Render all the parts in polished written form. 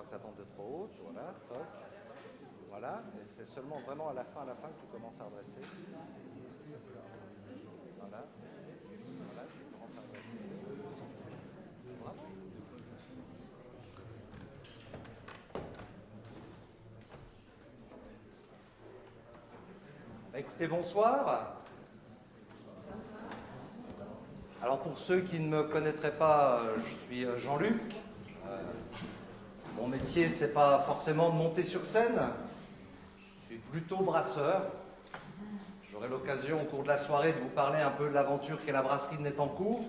pas que ça tombe de trop haut. Voilà, top. Voilà, et c'est seulement vraiment à la fin que tu commences à redresser. Voilà. Voilà, tu commences à redresser. Bravo. Écoutez, bonsoir. Alors pour ceux qui ne me connaîtraient pas, je suis Jean-Luc. Mon métier, c'est pas forcément de monter sur scène. Je suis plutôt brasseur. J'aurai l'occasion au cours de la soirée de vous parler un peu de l'aventure qu'est la brasserie de Nettencourt.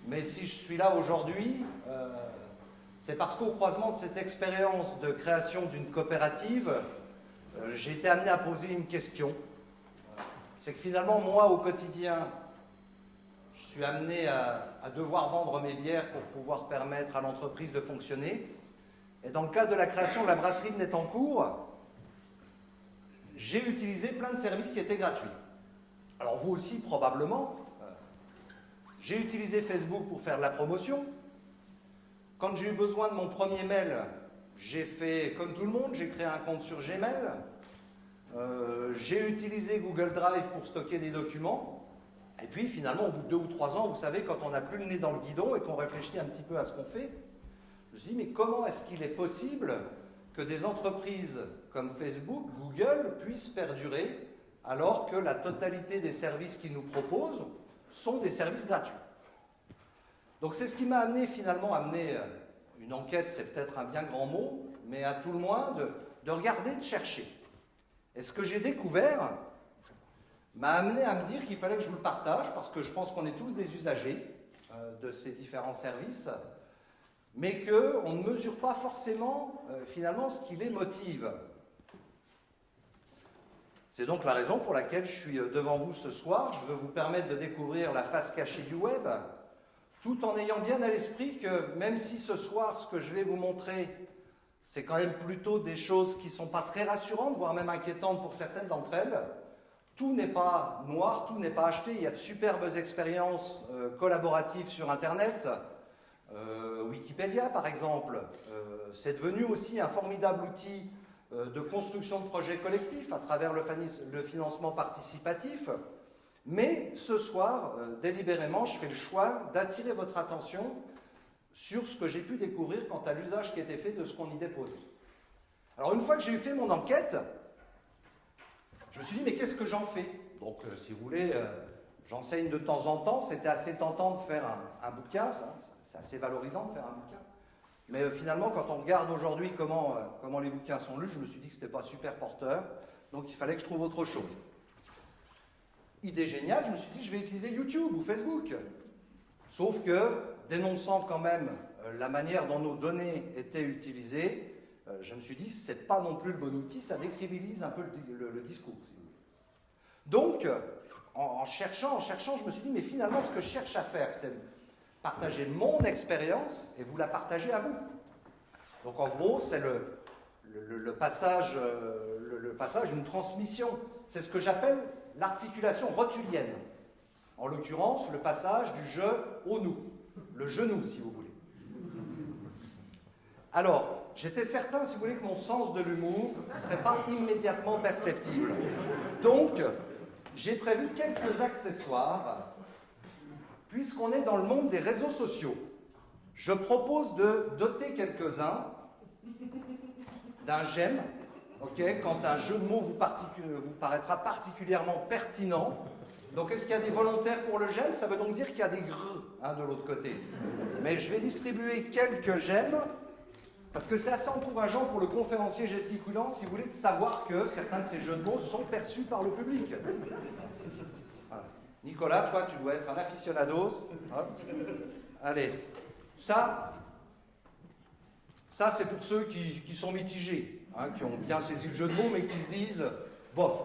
Mais si je suis là aujourd'hui, c'est parce qu'au croisement de cette expérience de création d'une coopérative, j'ai été amené à poser une question. C'est que finalement, moi, au quotidien, je suis amené à devoir vendre mes bières pour pouvoir permettre à l'entreprise de fonctionner. Et dans le cadre de la création de la brasserie de Nettencourt, j'ai utilisé plein de services qui étaient gratuits. Alors vous aussi, probablement. J'ai utilisé Facebook pour faire de la promotion. Quand j'ai eu besoin de mon premier mail, j'ai fait comme tout le monde, j'ai créé un compte sur Gmail. J'ai utilisé Google Drive pour stocker des documents. Et puis finalement, au bout de 2 ou 3 ans, vous savez, quand on n'a plus le nez dans le guidon et qu'on réfléchit un petit peu à ce qu'on fait, je me suis dit, mais comment est-ce qu'il est possible que des entreprises comme Facebook, Google, puissent perdurer alors que la totalité des services qu'ils nous proposent sont des services gratuits? Donc c'est ce qui m'a amené finalement à mener une enquête, c'est peut-être un bien grand mot, mais à tout le moins de regarder, de chercher. Et ce que j'ai découvert m'a amené à me dire qu'il fallait que je vous le partage, parce que je pense qu'on est tous des usagers de ces différents services, mais qu'on ne mesure pas forcément finalement ce qui les motive. C'est donc la raison pour laquelle je suis devant vous ce soir. Je veux vous permettre de découvrir la face cachée du web, tout en ayant bien à l'esprit que même si ce soir, ce que je vais vous montrer, c'est quand même plutôt des choses qui ne sont pas très rassurantes, voire même inquiétantes pour certaines d'entre elles, tout n'est pas noir, tout n'est pas acheté. Il y a de superbes expériences collaboratives sur Internet. Wikipédia, par exemple, c'est devenu aussi un formidable outil de construction de projets collectifs à travers le financement participatif. Mais ce soir, délibérément, je fais le choix d'attirer votre attention sur ce que j'ai pu découvrir quant à l'usage qui était fait de ce qu'on y déposait. Alors, une fois que j'ai eu fait mon enquête, je me suis dit, mais qu'est-ce que j'en fais? Donc, si vous voulez, j'enseigne de temps en temps. C'était assez tentant de faire un bouquin, c'est assez valorisant de faire un bouquin. Mais finalement, quand on regarde aujourd'hui comment les bouquins sont lus, je me suis dit que ce n'était pas super porteur, donc il fallait que je trouve autre chose. Idée géniale, je me suis dit, je vais utiliser YouTube ou Facebook. Sauf que, dénonçant quand même la manière dont nos données étaient utilisées, je me suis dit, ce n'est pas non plus le bon outil, ça décrédibilise un peu le discours. Si vous voulez. Donc, en cherchant, je me suis dit, mais finalement, ce que je cherche à faire, c'est partager mon expérience et vous la partager à vous. Donc, en gros, c'est le passage, une transmission. C'est ce que j'appelle l'articulation rotulienne. En l'occurrence, le passage du je au nous. Le genou, si vous voulez. Alors, j'étais certain, si vous voulez, que mon sens de l'humour ne serait pas immédiatement perceptible. Donc, j'ai prévu quelques accessoires, puisqu'on est dans le monde des réseaux sociaux. Je propose de doter quelques-uns d'un j'aime, quand un jeu de mots vous paraîtra particulièrement pertinent. Donc, est-ce qu'il y a des volontaires pour le j'aime? Ça veut donc dire qu'il y a des grrr de l'autre côté. Mais je vais distribuer quelques j'aime, parce que c'est assez encourageant pour le conférencier gesticulant, si vous voulez, de savoir que certains de ces jeux de mots sont perçus par le public. Voilà. Nicolas, toi, tu dois être un aficionados. Hop. Allez, ça c'est pour ceux qui sont mitigés, qui ont bien saisi le jeu de mots, mais qui se disent, bof.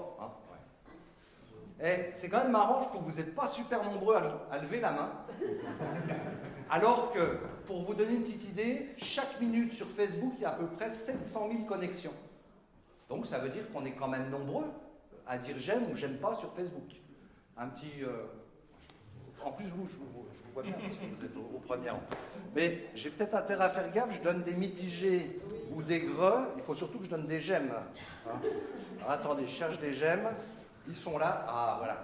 Et c'est quand même marrant, je trouve que vous n'êtes pas super nombreux à lever la main, alors que, pour vous donner une petite idée, chaque minute sur Facebook, il y a à peu près 700 000 connexions. Donc ça veut dire qu'on est quand même nombreux à dire j'aime ou j'aime pas sur Facebook. Un petit... En plus, je vous vois bien parce que vous êtes au premier rang. Mais j'ai peut-être intérêt à faire gaffe, je donne des mitigés ou ou des greux, il faut surtout que je donne des gemmes. Hein. Alors, attendez, je cherche des gemmes. Ils sont là. Ah, voilà.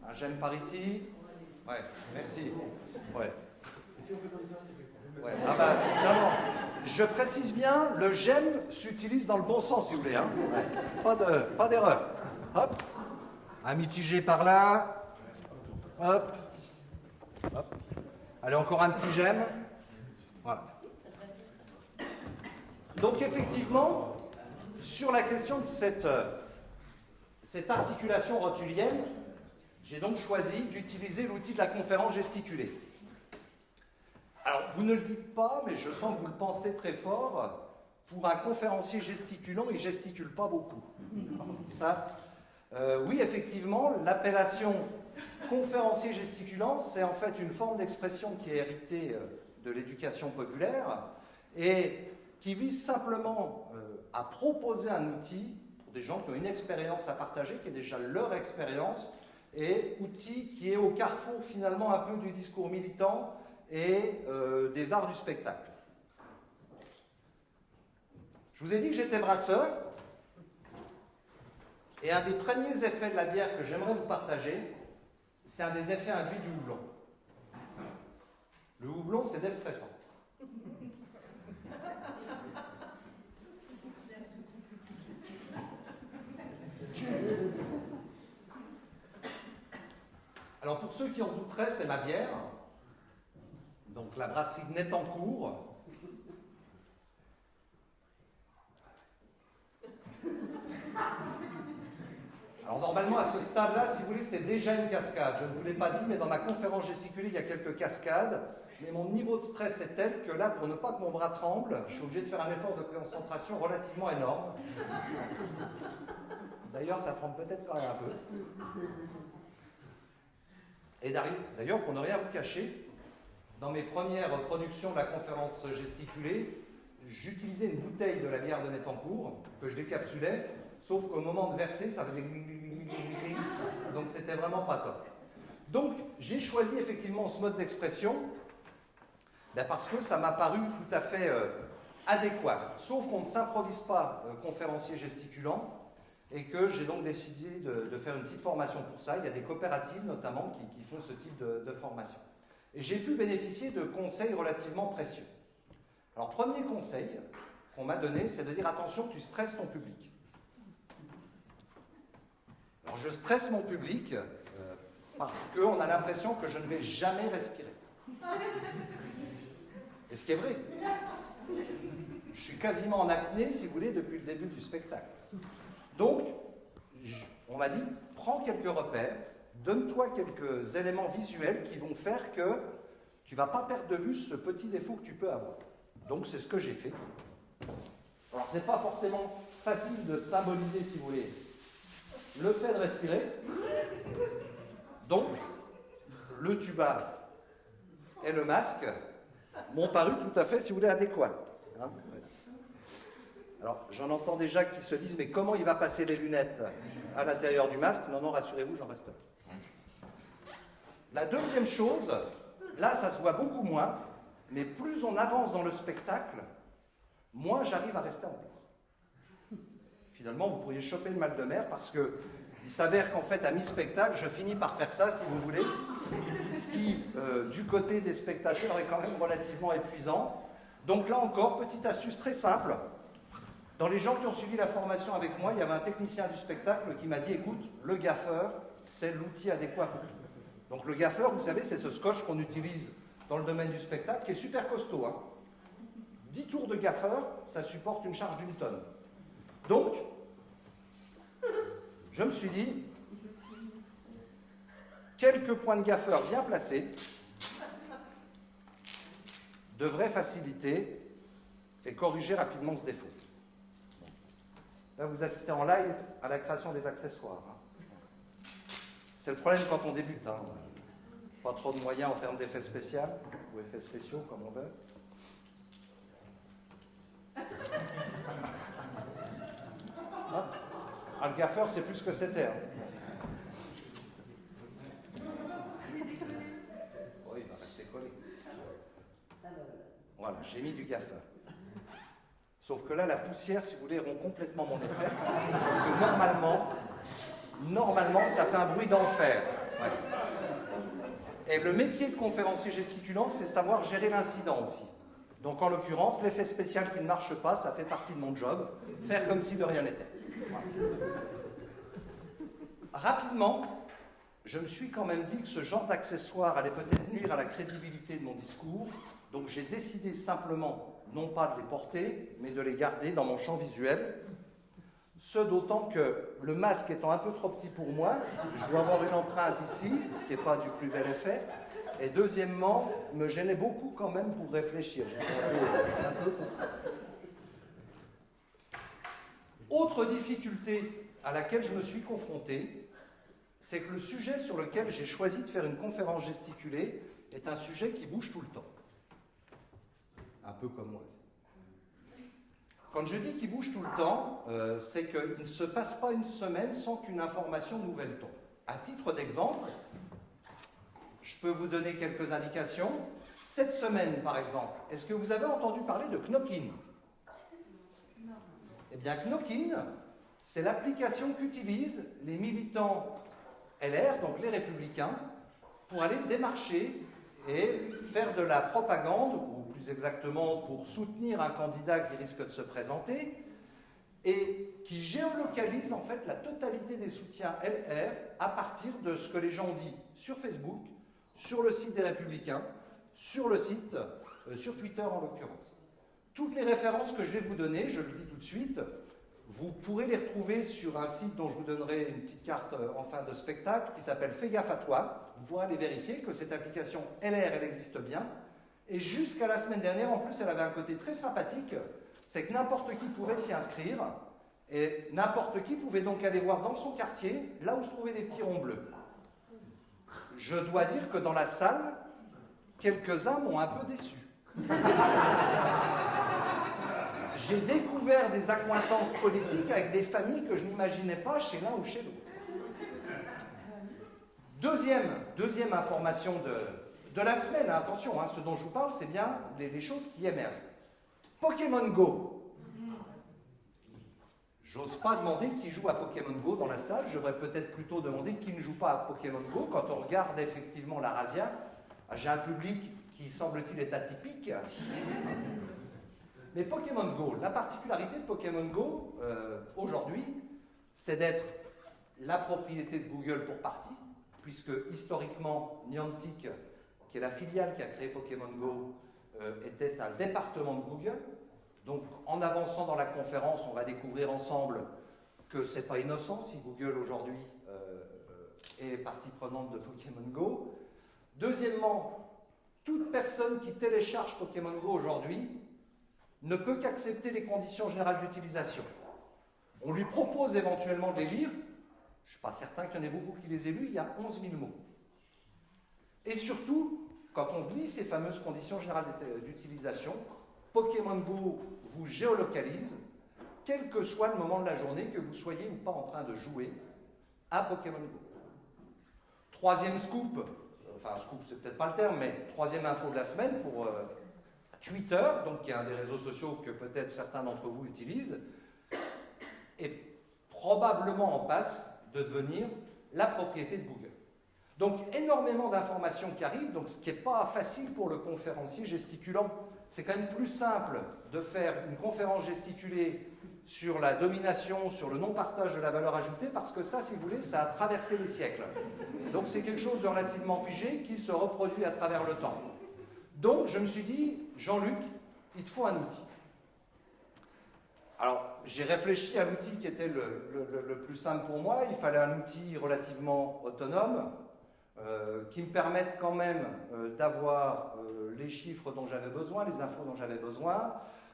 Un gemme par ici. Ouais, merci. Ouais. Ouais. Ah bah, non, non. Je précise bien, le gemme s'utilise dans le bon sens, si vous voulez. Hein. Ouais. Pas d'erreur. Hop. Un mitigé par là. Hop. Hop. Allez, encore un petit gemme. Voilà. Donc effectivement, sur la question de cette articulation rotulienne, j'ai donc choisi d'utiliser l'outil de la conférence gesticulée. Alors, vous ne le dites pas, mais je sens que vous le pensez très fort. Pour un conférencier gesticulant, il ne gesticule pas beaucoup. Ça, oui, effectivement, l'appellation conférencier gesticulant, c'est en fait une forme d'expression qui est héritée de l'éducation populaire et qui vise simplement à proposer un outil pour des gens qui ont une expérience à partager, qui est déjà leur expérience, et outil qui est au carrefour finalement un peu du discours militant et des arts du spectacle. Je vous ai dit que j'étais brasseur, et un des premiers effets de la bière que j'aimerais vous partager, c'est un des effets induits du houblon. Le houblon, c'est déstressant. Alors pour ceux qui en douteraient, c'est ma bière. Donc la brasserie de Nettancourt. Alors normalement à ce stade-là, si vous voulez, c'est déjà une cascade. Je ne vous l'ai pas dit, mais dans ma conférence gesticulée, il y a quelques cascades. Mais mon niveau de stress est tel que là, pour ne pas que mon bras tremble, je suis obligé de faire un effort de concentration relativement énorme. D'ailleurs, ça tremble peut-être quand même un peu. Et d'ailleurs, pour ne rien vous cacher, dans mes premières productions de la conférence gesticulée, j'utilisais une bouteille de la bière de Nettancourt que je décapsulais, sauf qu'au moment de verser, ça faisait donc c'était vraiment pas top. Donc j'ai choisi effectivement ce mode d'expression parce que ça m'a paru tout à fait adéquat, sauf qu'on ne s'improvise pas conférencier gesticulant et que j'ai donc décidé de faire une petite formation pour ça. Il y a des coopératives notamment qui font ce type de formation. Et j'ai pu bénéficier de conseils relativement précieux. Alors, premier conseil qu'on m'a donné, c'est de dire attention, tu stresses ton public. Alors, je stresse mon public parce qu'on a l'impression que je ne vais jamais respirer. Et ce qui est vrai. Je suis quasiment en apnée, si vous voulez, depuis le début du spectacle. Donc, on m'a dit, prends quelques repères, donne-toi quelques éléments visuels qui vont faire que tu ne vas pas perdre de vue ce petit défaut que tu peux avoir. Donc, c'est ce que j'ai fait. Alors, ce n'est pas forcément facile de symboliser, si vous voulez, le fait de respirer. Donc, le tuba et le masque m'ont paru tout à fait, si vous voulez, adéquats. Hein ? Alors, j'en entends déjà qui se disent, mais comment il va passer les lunettes à l'intérieur du masque? Non, non, rassurez-vous, j'en reste là. La deuxième chose, là, ça se voit beaucoup moins, mais plus on avance dans le spectacle, moins j'arrive à rester en place. Finalement, vous pourriez choper le mal de mer parce que il s'avère qu'en fait, à mi-spectacle, je finis par faire ça, si vous voulez, ce qui, du côté des spectateurs, est quand même relativement épuisant. Donc là encore, petite astuce très simple. Dans les gens qui ont suivi la formation avec moi, il y avait un technicien du spectacle qui m'a dit, écoute, le gaffeur, c'est l'outil adéquat pour tout. Donc le gaffeur, vous savez, c'est ce scotch qu'on utilise dans le domaine du spectacle, qui est super costaud. Hein. 10 tours de gaffeur, ça supporte une charge d'une tonne. Donc, je me suis dit, quelques points de gaffeur bien placés devraient faciliter et corriger rapidement ce défaut. Là, vous assistez en live à la création des accessoires. Hein. C'est le problème quand on débute. Hein. Pas trop de moyens en termes d'effets spéciaux, ou effets spéciaux, comme on veut. Ah, le gaffeur, c'est plus que c'était. Hein. Oui, il va rester collé. Voilà, j'ai mis du gaffeur. Sauf que là, la poussière, si vous voulez, rompt complètement mon effet. Parce que normalement, ça fait un bruit d'enfer. Ouais. Et le métier de conférencier gesticulant, c'est savoir gérer l'incident aussi. Donc en l'occurrence, l'effet spécial qui ne marche pas, ça fait partie de mon job. Faire comme si de rien n'était. Voilà. Rapidement, je me suis quand même dit que ce genre d'accessoire allait peut-être nuire à la crédibilité de mon discours. Donc j'ai décidé simplement, non pas de les porter, mais de les garder dans mon champ visuel. Ce d'autant que le masque étant un peu trop petit pour moi, je dois avoir une empreinte ici, ce qui n'est pas du plus bel effet. Et deuxièmement, me gênait beaucoup quand même pour réfléchir. Un peu. Autre difficulté à laquelle je me suis confronté, c'est que le sujet sur lequel j'ai choisi de faire une conférence gesticulée est un sujet qui bouge tout le temps. Un peu comme moi. Quand je dis qu'il bouge tout le temps, c'est qu'il ne se passe pas une semaine sans qu'une information nouvelle tombe. À titre d'exemple, je peux vous donner quelques indications. Cette semaine, par exemple, est-ce que vous avez entendu parler de Knockin? Non. Eh bien, Knockin, c'est l'application qu'utilisent les militants LR, donc les Républicains, pour aller démarcher et faire de la propagande, ou plus exactement pour soutenir un candidat qui risque de se présenter, et qui géolocalise en fait la totalité des soutiens LR à partir de ce que les gens ont dit sur Facebook, sur le site des Républicains, sur le site, sur Twitter en l'occurrence. Toutes les références que je vais vous donner, je le dis tout de suite, vous pourrez les retrouver sur un site dont je vous donnerai une petite carte en fin de spectacle qui s'appelle Fais gaffe à toi. Vous pourrez aller vérifier que cette application LR, elle existe bien. Et jusqu'à la semaine dernière, en plus, elle avait un côté très sympathique, c'est que n'importe qui pouvait s'y inscrire et n'importe qui pouvait donc aller voir dans son quartier, là où se trouvaient des petits ronds bleus. Je dois dire que dans la salle, quelques-uns m'ont un peu déçu. J'ai découvert des accointances politiques avec des familles que je n'imaginais pas chez l'un ou chez l'autre. Deuxième information de la semaine, attention, ce dont je vous parle, c'est bien les choses qui émergent. Pokémon Go. J'ose pas demander qui joue à Pokémon Go dans la salle, je devrais peut-être plutôt demander qui ne joue pas à Pokémon Go. Quand on regarde effectivement la razzia, j'ai un public qui semble-t-il est atypique. Mais Pokémon Go, la particularité de Pokémon Go, aujourd'hui, c'est d'être la propriété de Google pour partie, puisque historiquement, Niantic, qui est la filiale qui a créé Pokémon Go, était un département de Google. Donc, en avançant dans la conférence, on va découvrir ensemble que ce n'est pas innocent si Google aujourd'hui est partie prenante de Pokémon Go. Deuxièmement, toute personne qui télécharge Pokémon Go aujourd'hui ne peut qu'accepter les conditions générales d'utilisation. On lui propose éventuellement de les lire. Je ne suis pas certain qu'il y en ait beaucoup qui les aient lus, il y a 11 000 mots. Et surtout, quand on lit ces fameuses conditions générales d'utilisation, Pokémon Go vous géolocalise, quel que soit le moment de la journée, que vous soyez ou pas en train de jouer à Pokémon Go. Troisième scoop, enfin scoop c'est peut-être pas le terme, mais troisième info de la semaine pour Twitter, donc qui est un des réseaux sociaux que peut-être certains d'entre vous utilisent, est probablement en passe de devenir la propriété de Google. Donc énormément d'informations qui arrivent, donc ce qui n'est pas facile pour le conférencier gesticulant. C'est quand même plus simple de faire une conférence gesticulée sur la domination, sur le non-partage de la valeur ajoutée, parce que ça, si vous voulez, ça a traversé les siècles. Donc c'est quelque chose de relativement figé qui se reproduit à travers le temps. Donc je me suis dit, Jean-Luc, il te faut un outil. Alors j'ai réfléchi à l'outil qui était le plus simple pour moi. Il fallait un outil relativement autonome, qui me permettent quand même d'avoir les chiffres dont j'avais besoin, les infos dont j'avais besoin,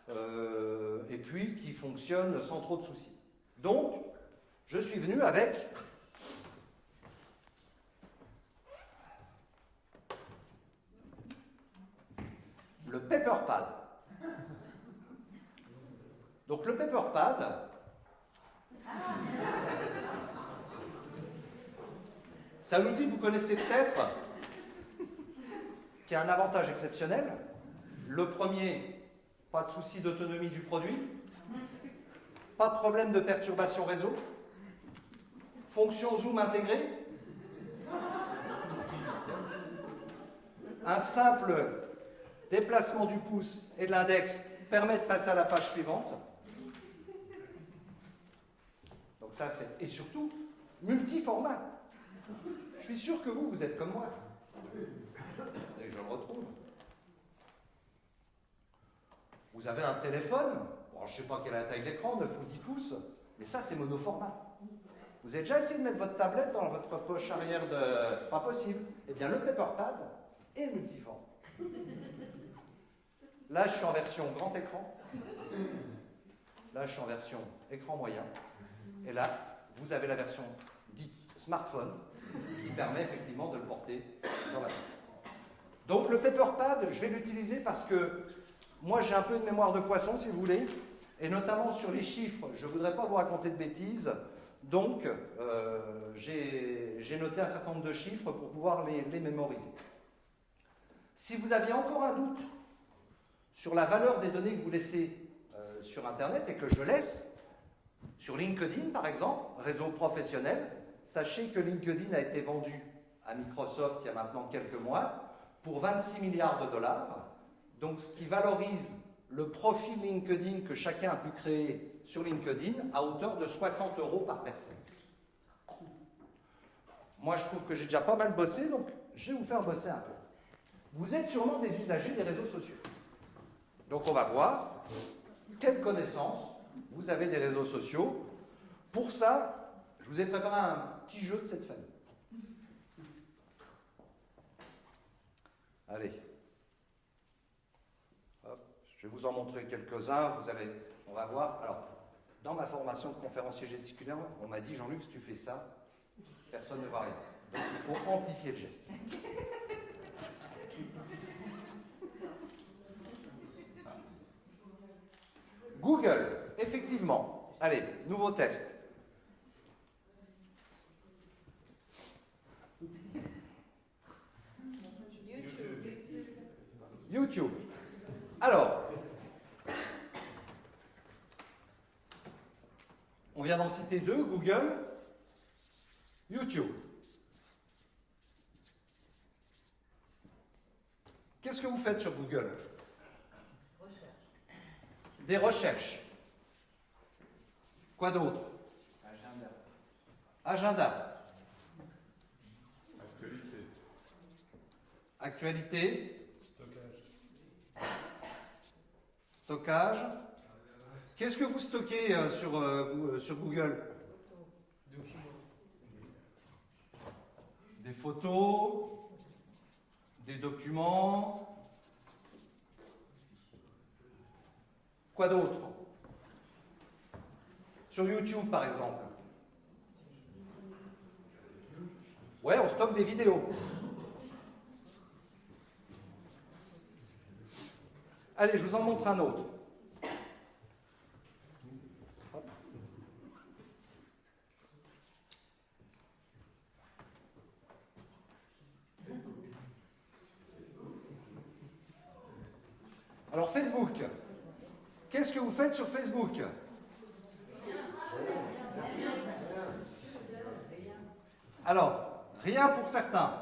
et puis qui fonctionne sans trop de soucis. Donc, je suis venu avec le Paperpad. Donc le Paperpad, c'est un outil que vous connaissez peut-être, qui a un avantage exceptionnel. Le premier, pas de souci d'autonomie du produit. Pas de problème de perturbation réseau? Fonction zoom intégrée? Un simple déplacement du pouce et de l'index permet de passer à la page suivante. Donc ça, c'est... Et surtout, multiformat. Je suis sûr que vous êtes comme moi. Et je le retrouve. Vous avez un téléphone, bon, je ne sais pas quelle est la taille de l'écran, 9 ou 10 pouces, mais ça, c'est monoformat. Vous avez déjà essayé de mettre votre tablette dans votre poche arrière de... Pas possible. Eh bien, le Paperpad est multiforme. Là, je suis en version grand écran. Là, je suis en version écran moyen. Et là, vous avez la version dite smartphone, qui permet effectivement de le porter dans la main. Donc, le Paperpad, je vais l'utiliser parce que moi, j'ai un peu de mémoire de poisson, si vous voulez, et notamment sur les chiffres, je ne voudrais pas vous raconter de bêtises. Donc, j'ai noté un certain nombre de chiffres pour pouvoir les mémoriser. Si vous aviez encore un doute sur la valeur des données que vous laissez sur Internet et que je laisse, sur LinkedIn par exemple, réseau professionnel, sachez que LinkedIn a été vendu à Microsoft il y a maintenant quelques mois pour 26 milliards de dollars. Donc, ce qui valorise le profil LinkedIn que chacun a pu créer sur LinkedIn à hauteur de 60 € par personne. Moi, je trouve que j'ai déjà pas mal bossé, donc je vais vous faire bosser un peu. Vous êtes sûrement des usagers des réseaux sociaux. Donc, on va voir quelles connaissances vous avez des réseaux sociaux. Pour ça, je vous ai préparé un petit jeu de cette famille. Allez. Hop. Je vais vous en montrer quelques-uns. On va voir. Alors, dans ma formation de conférencier gesticulaire, on m'a dit, Jean-Luc, si tu fais ça, personne ne voit rien. Donc, il faut amplifier le geste. Google, effectivement. Allez, nouveau test. YouTube. Alors, on vient d'en citer deux, Google, YouTube. Qu'est-ce que vous faites sur Google? Des recherches. Quoi d'autre? Agenda. Agenda. Actualité. Actualité. Stockage. Stockage. Qu'est-ce que vous stockez sur Google? Des photos, des documents. Quoi d'autre? Sur YouTube, par exemple. Ouais, on stocke des vidéos. Allez, je vous en montre un autre. Alors, Facebook. Qu'est-ce que vous faites sur Facebook? Alors, rien pour certains.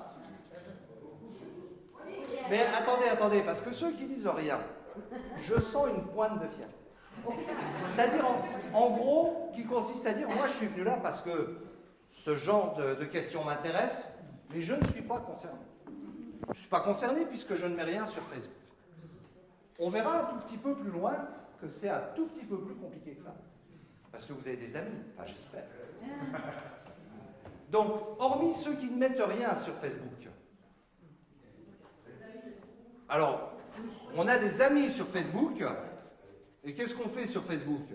Mais attendez, parce que ceux qui disent rien, je sens une pointe de fierté. C'est-à-dire, en gros, qui consiste à dire, moi je suis venu là parce que ce genre de questions m'intéresse, mais je ne suis pas concerné. Je ne suis pas concerné puisque je ne mets rien sur Facebook. On verra un tout petit peu plus loin que c'est un tout petit peu plus compliqué que ça. Parce que vous avez des amis, enfin j'espère. Donc, hormis ceux qui ne mettent rien sur Facebook, alors, on a des amis sur Facebook, et qu'est-ce qu'on fait sur Facebook?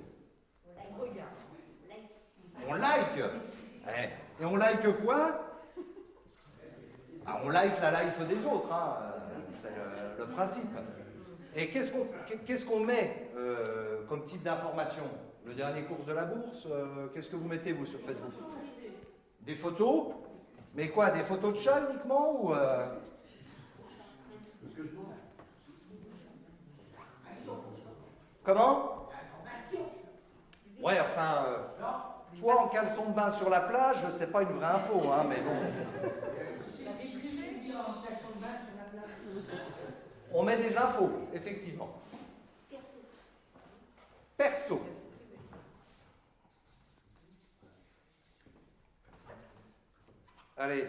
On like. Et on like quoi? On like la life des autres, hein. C'est le principe. Et qu'est-ce qu'on met comme type d'information? Le dernier cours de la bourse, qu'est-ce que vous mettez, vous, sur Facebook? Des photos? Mais quoi, des photos de chats uniquement ou Comment? Ouais, enfin, toi en caleçon de bain sur la plage, c'est pas une vraie info, hein, mais bon. On met des infos, effectivement. Perso. Allez,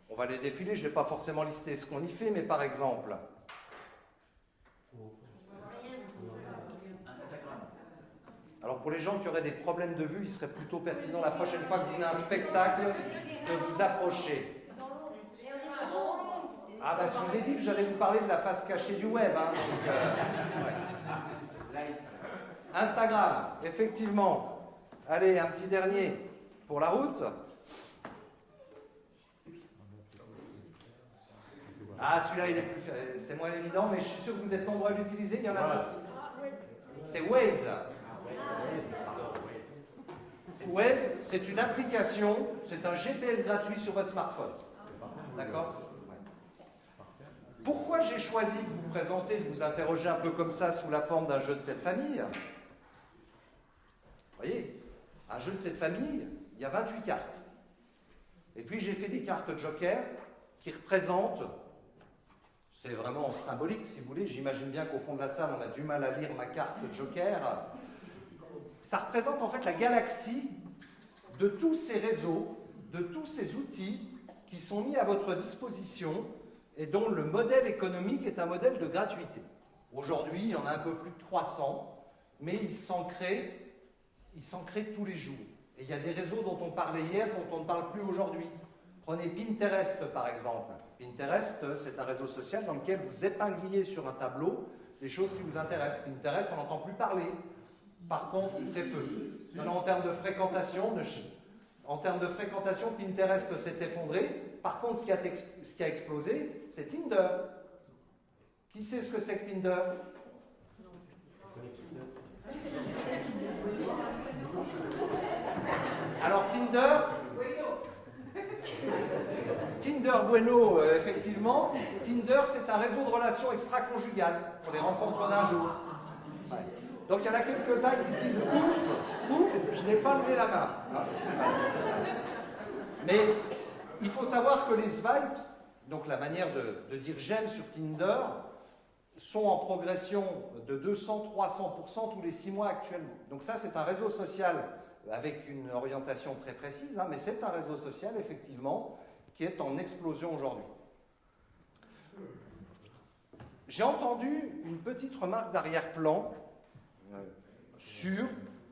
on va les défiler, je ne vais pas forcément lister ce qu'on y fait, mais par exemple. Alors pour les gens qui auraient des problèmes de vue, il serait plutôt pertinent la prochaine fois que vous venez à un spectacle de vous approcher. Ah bah je vous ai dit que j'allais vous parler de la face cachée du web. Hein, donc, ouais. Instagram, effectivement. Allez, un petit dernier pour la route. Ah, celui-là, c'est moins évident, mais je suis sûr que vous êtes nombreux à l'utiliser. Il y en a d'autres. C'est Waze. Waze, c'est une application, c'est un GPS gratuit sur votre smartphone. D'accord ? Pourquoi j'ai choisi de vous présenter, de vous interroger un peu comme ça sous la forme d'un jeu de cette famille ? Vous voyez, un jeu de cette famille, il y a 28 cartes. Et puis j'ai fait des cartes joker qui représentent, c'est vraiment symbolique si vous voulez, j'imagine bien qu'au fond de la salle on a du mal à lire ma carte joker. Ça représente en fait la galaxie de tous ces réseaux, de tous ces outils qui sont mis à votre disposition et dont le modèle économique est un modèle de gratuité. Aujourd'hui, il y en a un peu plus de 300, mais ils s'en créent tous les jours. Et il y a des réseaux dont on parlait hier, dont on ne parle plus aujourd'hui. Prenez Pinterest, par exemple. Pinterest, c'est un réseau social dans lequel vous épingliez sur un tableau les choses qui vous intéressent. Pinterest, on n'entend plus parler. Par contre, très peu. En termes de fréquentation, Pinterest s'est effondré. Par contre, ce qui a explosé, c'est Tinder. Qui sait ce que c'est que Tinder ? Alors Tinder Bueno, effectivement. Tinder, c'est un réseau de relations extra-conjugales pour les rencontres d'un jour. Ouais. Donc il y en a quelques-uns qui se disent ouf, je n'ai pas levé la main. Mais il faut savoir que les swipes, donc la manière de dire j'aime sur Tinder, sont en progression de 200-300% tous les 6 mois actuellement. Donc ça, c'est un réseau social avec une orientation très précise, hein, mais c'est un réseau social, effectivement, qui est en explosion aujourd'hui. J'ai entendu une petite remarque d'arrière-plan sur,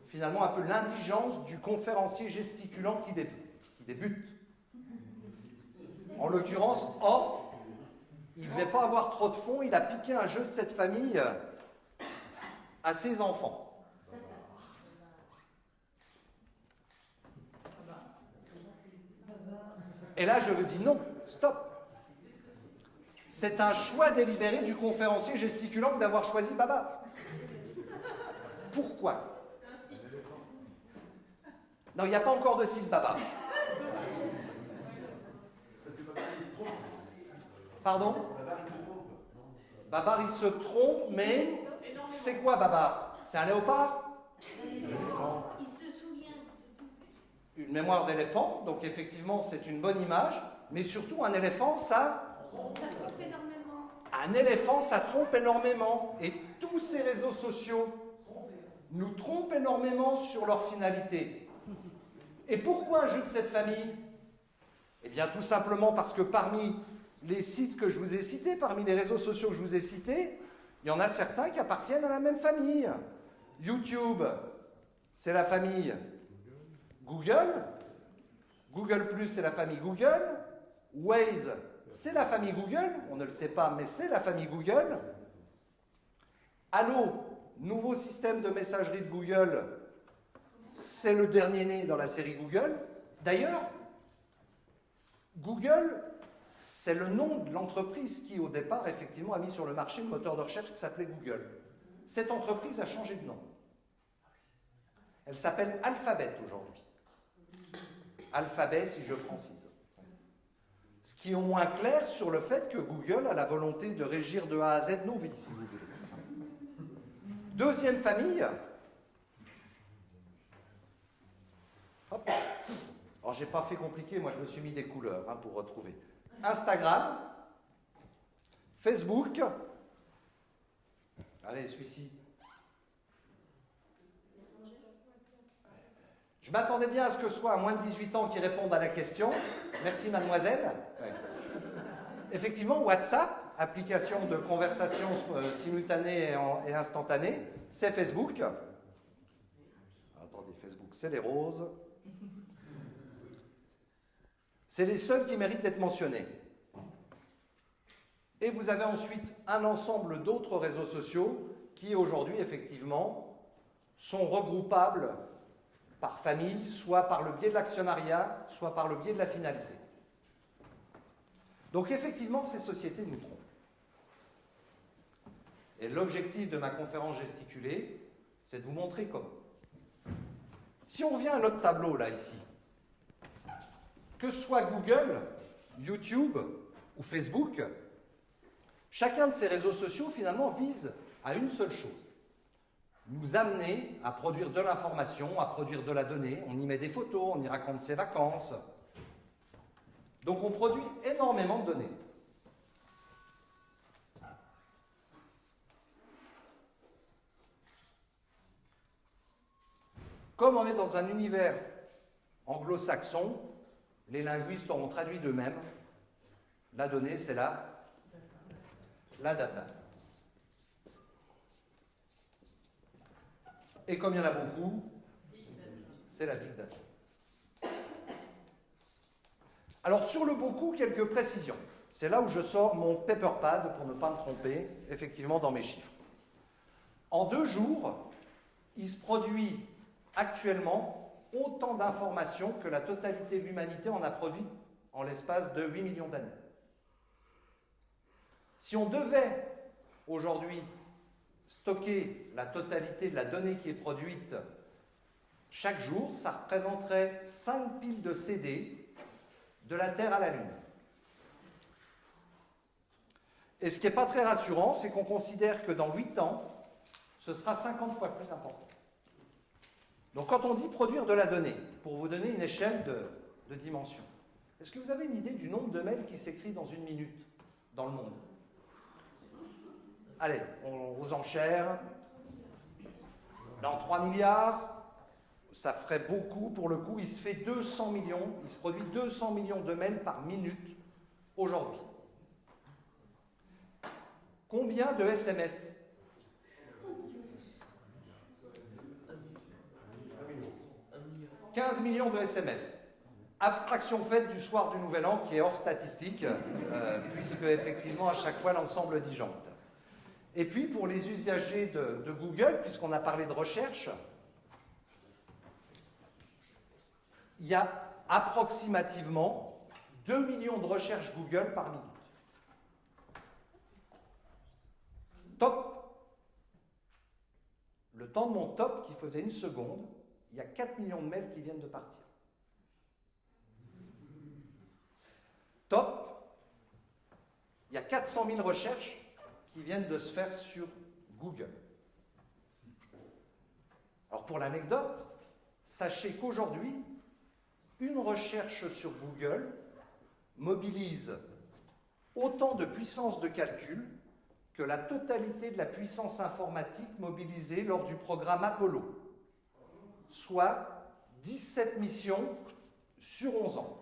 finalement, un peu l'indigence du conférencier gesticulant qui débute. En l'occurrence, il ne devait pas avoir trop de fonds, il a piqué un jeu de cette famille à ses enfants. Et là, je me dis non, stop. C'est un choix délibéré du conférencier gesticulant d'avoir choisi Baba. Pourquoi ? Non, il n'y a pas encore de site Baba. Pardon ? Babar, il se trompe, mais c'est quoi Babar ? C'est un léopard ? Il se souvient. Une mémoire d'éléphant, donc effectivement c'est une bonne image, mais surtout un éléphant, ça trompe énormément. Un éléphant, ça trompe énormément. Et tous ces réseaux sociaux nous trompent énormément sur leur finalité. Et pourquoi un jeu de cette famille ? Eh bien tout simplement parce que parmi les sites que je vous ai cités, parmi les réseaux sociaux que je vous ai cités, il y en a certains qui appartiennent à la même famille. YouTube, c'est la famille Google. Google+, c'est la famille Google. Waze, c'est la famille Google. On ne le sait pas, mais c'est la famille Google. Allo, nouveau système de messagerie de Google, c'est le dernier né dans la série Google. D'ailleurs, Google, c'est le nom de l'entreprise qui, au départ, effectivement, a mis sur le marché le moteur de recherche qui s'appelait Google. Cette entreprise a changé de nom. Elle s'appelle Alphabet aujourd'hui. Alphabet, si je francise. Ce qui est au moins clair sur le fait que Google a la volonté de régir de A à Z nos vies, si vous voulez. Deuxième famille, j'ai pas fait compliqué, moi je me suis mis des couleurs pour retrouver. Instagram, Facebook, allez, celui-ci. Je m'attendais bien à ce que ce soit à moins de 18 ans qui répondent à la question. Merci mademoiselle. Ouais. Effectivement, WhatsApp, application de conversation simultanée et instantanée, c'est Facebook. Attendez, Facebook, c'est les roses. C'est les seuls qui méritent d'être mentionnés. Et vous avez ensuite un ensemble d'autres réseaux sociaux qui aujourd'hui, effectivement, sont regroupables par famille, soit par le biais de l'actionnariat, soit par le biais de la finalité. Donc effectivement, ces sociétés nous trompent. Et l'objectif de ma conférence gesticulée, c'est de vous montrer comment. Si on revient à notre tableau, là, ici, que ce soit Google, YouTube ou Facebook, chacun de ces réseaux sociaux, finalement, vise à une seule chose. Nous amener à produire de l'information, à produire de la donnée. On y met des photos, on y raconte ses vacances. Donc on produit énormément de données. Comme on est dans un univers anglo-saxon, les linguistes auront traduit d'eux-mêmes. La donnée, c'est la data. Et comme il y en a beaucoup, c'est la big data. Alors sur le beaucoup, quelques précisions. C'est là où je sors mon paperpad pour ne pas me tromper, effectivement, dans mes chiffres. En 2 jours, il se produit actuellement autant d'informations que la totalité de l'humanité en a produit en l'espace de 8 millions d'années. Si on devait aujourd'hui stocker la totalité de la donnée qui est produite chaque jour, ça représenterait 5 piles de CD de la Terre à la Lune. Et ce qui n'est pas très rassurant, c'est qu'on considère que dans 8 ans, ce sera 50 fois plus important. Donc quand on dit produire de la donnée, pour vous donner une échelle de dimension, est-ce que vous avez une idée du nombre de mails qui s'écrit dans une minute dans le monde? Allez, aux enchères. Dans 3 milliards, ça ferait beaucoup. Pour le coup, il se fait 200 millions, il se produit 200 millions de mails par minute aujourd'hui. Combien de SMS? 15 millions de SMS. Abstraction faite du soir du Nouvel An qui est hors statistique, puisque effectivement à chaque fois l'ensemble disjoncte. Et puis pour les usagers de Google, puisqu'on a parlé de recherche, il y a approximativement 2 millions de recherches Google par minute. Top. Le temps de mon top, qui faisait 1 seconde, il y a 4 millions de mails qui viennent de partir. Top. Il y a 400 000 recherches qui viennent de se faire sur Google. Alors pour l'anecdote, sachez qu'aujourd'hui, une recherche sur Google mobilise autant de puissance de calcul que la totalité de la puissance informatique mobilisée lors du programme Apollo, soit 17 missions sur 11 ans.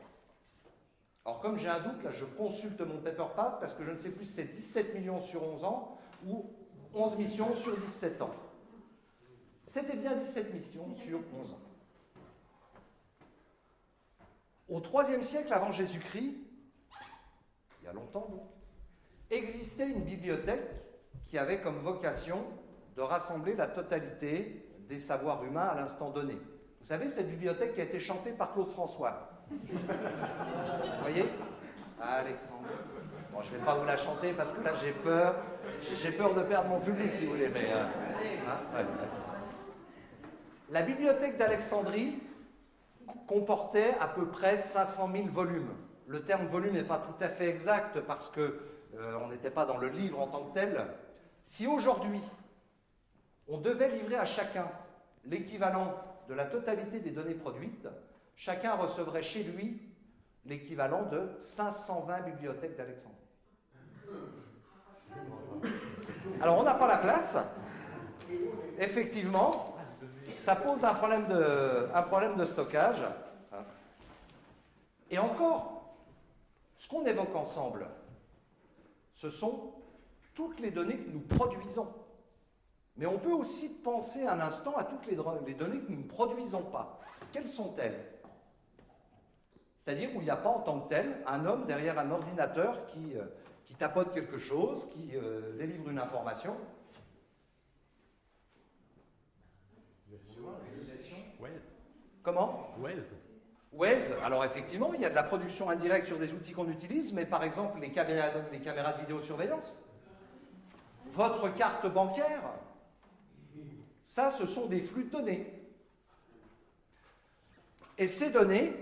Alors comme j'ai un doute, là je consulte mon paperpad parce que je ne sais plus si c'est 17 millions sur 11 ans ou 11 missions sur 17 ans. C'était bien 17 missions sur 11 ans. Au IIIe siècle avant Jésus-Christ, il y a longtemps donc, existait une bibliothèque qui avait comme vocation de rassembler la totalité des savoirs humains à l'instant donné. Vous savez, cette bibliothèque qui a été chantée par Claude François. Vous voyez? Alexandre. Bon, je ne vais pas vous la chanter parce que là, j'ai peur de perdre mon public, si vous voulez. Mais, ouais. La bibliothèque d'Alexandrie comportait à peu près 500 000 volumes. Le terme volume n'est pas tout à fait exact parce qu'on n'était pas dans le livre en tant que tel. Si aujourd'hui, on devait livrer à chacun l'équivalent de la totalité des données produites, chacun recevrait chez lui l'équivalent de 520 bibliothèques d'Alexandrie. Alors on n'a pas la place. Effectivement, ça pose un problème de stockage. Et encore, ce qu'on évoque ensemble, ce sont toutes les données que nous produisons. Mais on peut aussi penser un instant à toutes les données que nous ne produisons pas. Quelles sont-elles? C'est-à-dire où il n'y a pas en tant que tel un homme derrière un ordinateur qui tapote quelque chose, qui délivre une information. Comment? Waze, alors effectivement, il y a de la production indirecte sur des outils qu'on utilise, mais par exemple les caméras de vidéosurveillance, votre carte bancaire, ça, ce sont des flux de données. Et ces données,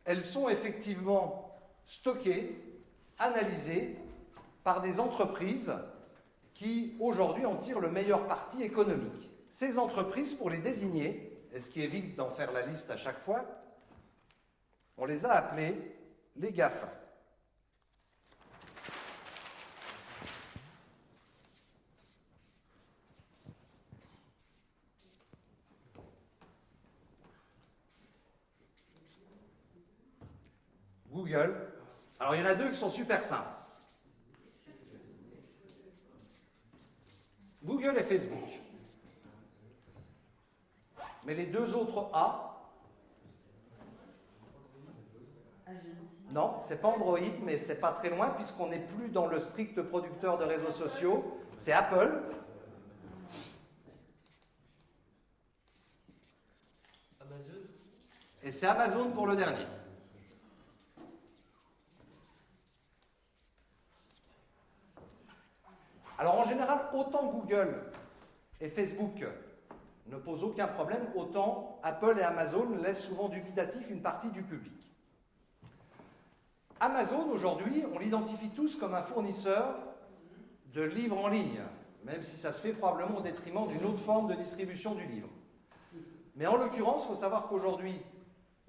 elles sont effectivement stockées, analysées par des entreprises qui, aujourd'hui, en tirent le meilleur parti économique. Ces entreprises, pour les désigner, et ce qui évite d'en faire la liste à chaque fois, on les a appelées les GAFA. Google. Alors il y en a deux qui sont super simples. Google et Facebook. Mais les deux autres A, non, c'est pas Android, mais c'est pas très loin puisqu'on n'est plus dans le strict producteur de réseaux sociaux. C'est Apple. Et c'est Amazon pour le dernier. Alors en général, autant Google et Facebook ne posent aucun problème, autant Apple et Amazon laissent souvent dubitatif une partie du public. Amazon, aujourd'hui, on l'identifie tous comme un fournisseur de livres en ligne, même si ça se fait probablement au détriment d'une autre forme de distribution du livre. Mais en l'occurrence, il faut savoir qu'aujourd'hui,